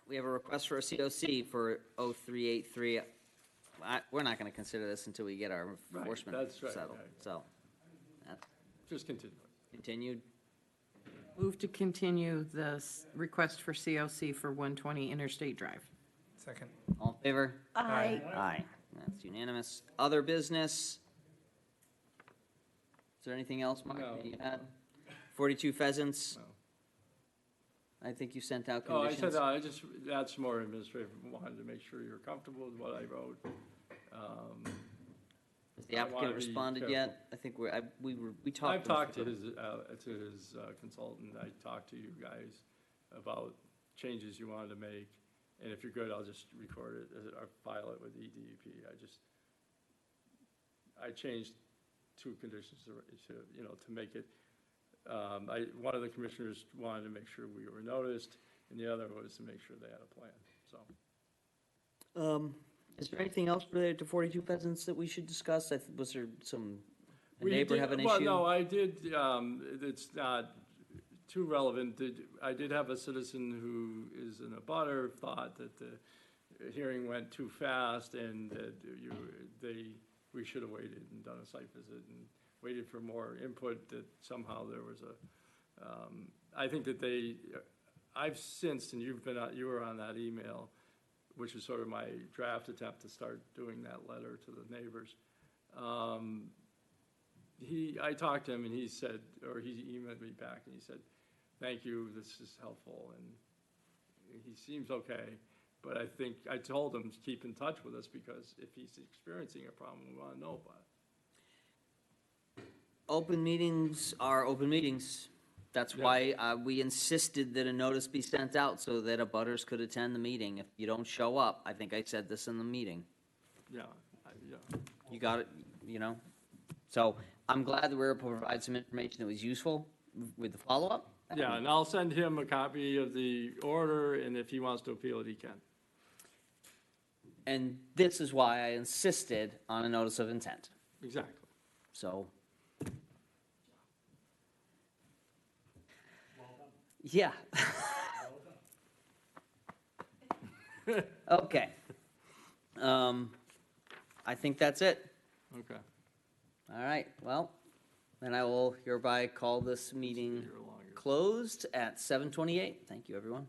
we have a request for a COC for 0383. We're not going to consider this until we get our Right, enforcement that's right, settled. right. So, that's Just continue. continued. Move to continue the request for COC for 120 Interstate Drive. Second. All in favor? I, Aye. That's unanimous. Other business? Is there anything else, Mark, No. that you had? 42 Pheasants? No. I think you sent out Oh, I conditions. said, I just, that's more administrative, wanted to make sure you're comfortable with what I wrote. Has the I wanna applicant be responded careful. yet? I think we talked. I've to him. talked to his consultant, I talked to you guys about changes you wanted to make, and if you're good, I'll just record it, or file it with EDEP. I changed two conditions to make it, one of the commissioners wanted to make sure we were noticed, and the other was to make sure they had a plan, so. Is there anything else related to 42 Pheasants that we should discuss? Was there a We neighbor did- have an Well, issue? no, I did, it's not too relevant. I did have a citizen who is in a butter, thought that the hearing went too fast and that we should have waited and done a site visit and waited for more input, that somehow there was I think that I've sensed, and you were on that email, which was sort of my draft attempt to start doing that letter to the neighbors. I talked to him and he said, or he emailed me back and he said, thank you, this is helpful, and he seems okay. But I think, I told him to keep in touch with us because if he's experiencing a problem, we want to know about it. Open meetings are open meetings. That's Yeah. why we insisted that a notice be sent out so that abutters could attend the meeting. If you don't show up, I think I said this in the meeting. Yeah, You got it, So I'm glad that we were able to provide some information that was useful with the follow-up. Yeah, and I'll send him a copy of the order, and if he wants to appeal it, he can. And this is why I insisted on a notice of intent. Exactly. So. Yeah. Okay. I think that's it. Okay. All right, well, then I will hereby call this meeting You're longer. closed at 7:28. Thank you, everyone.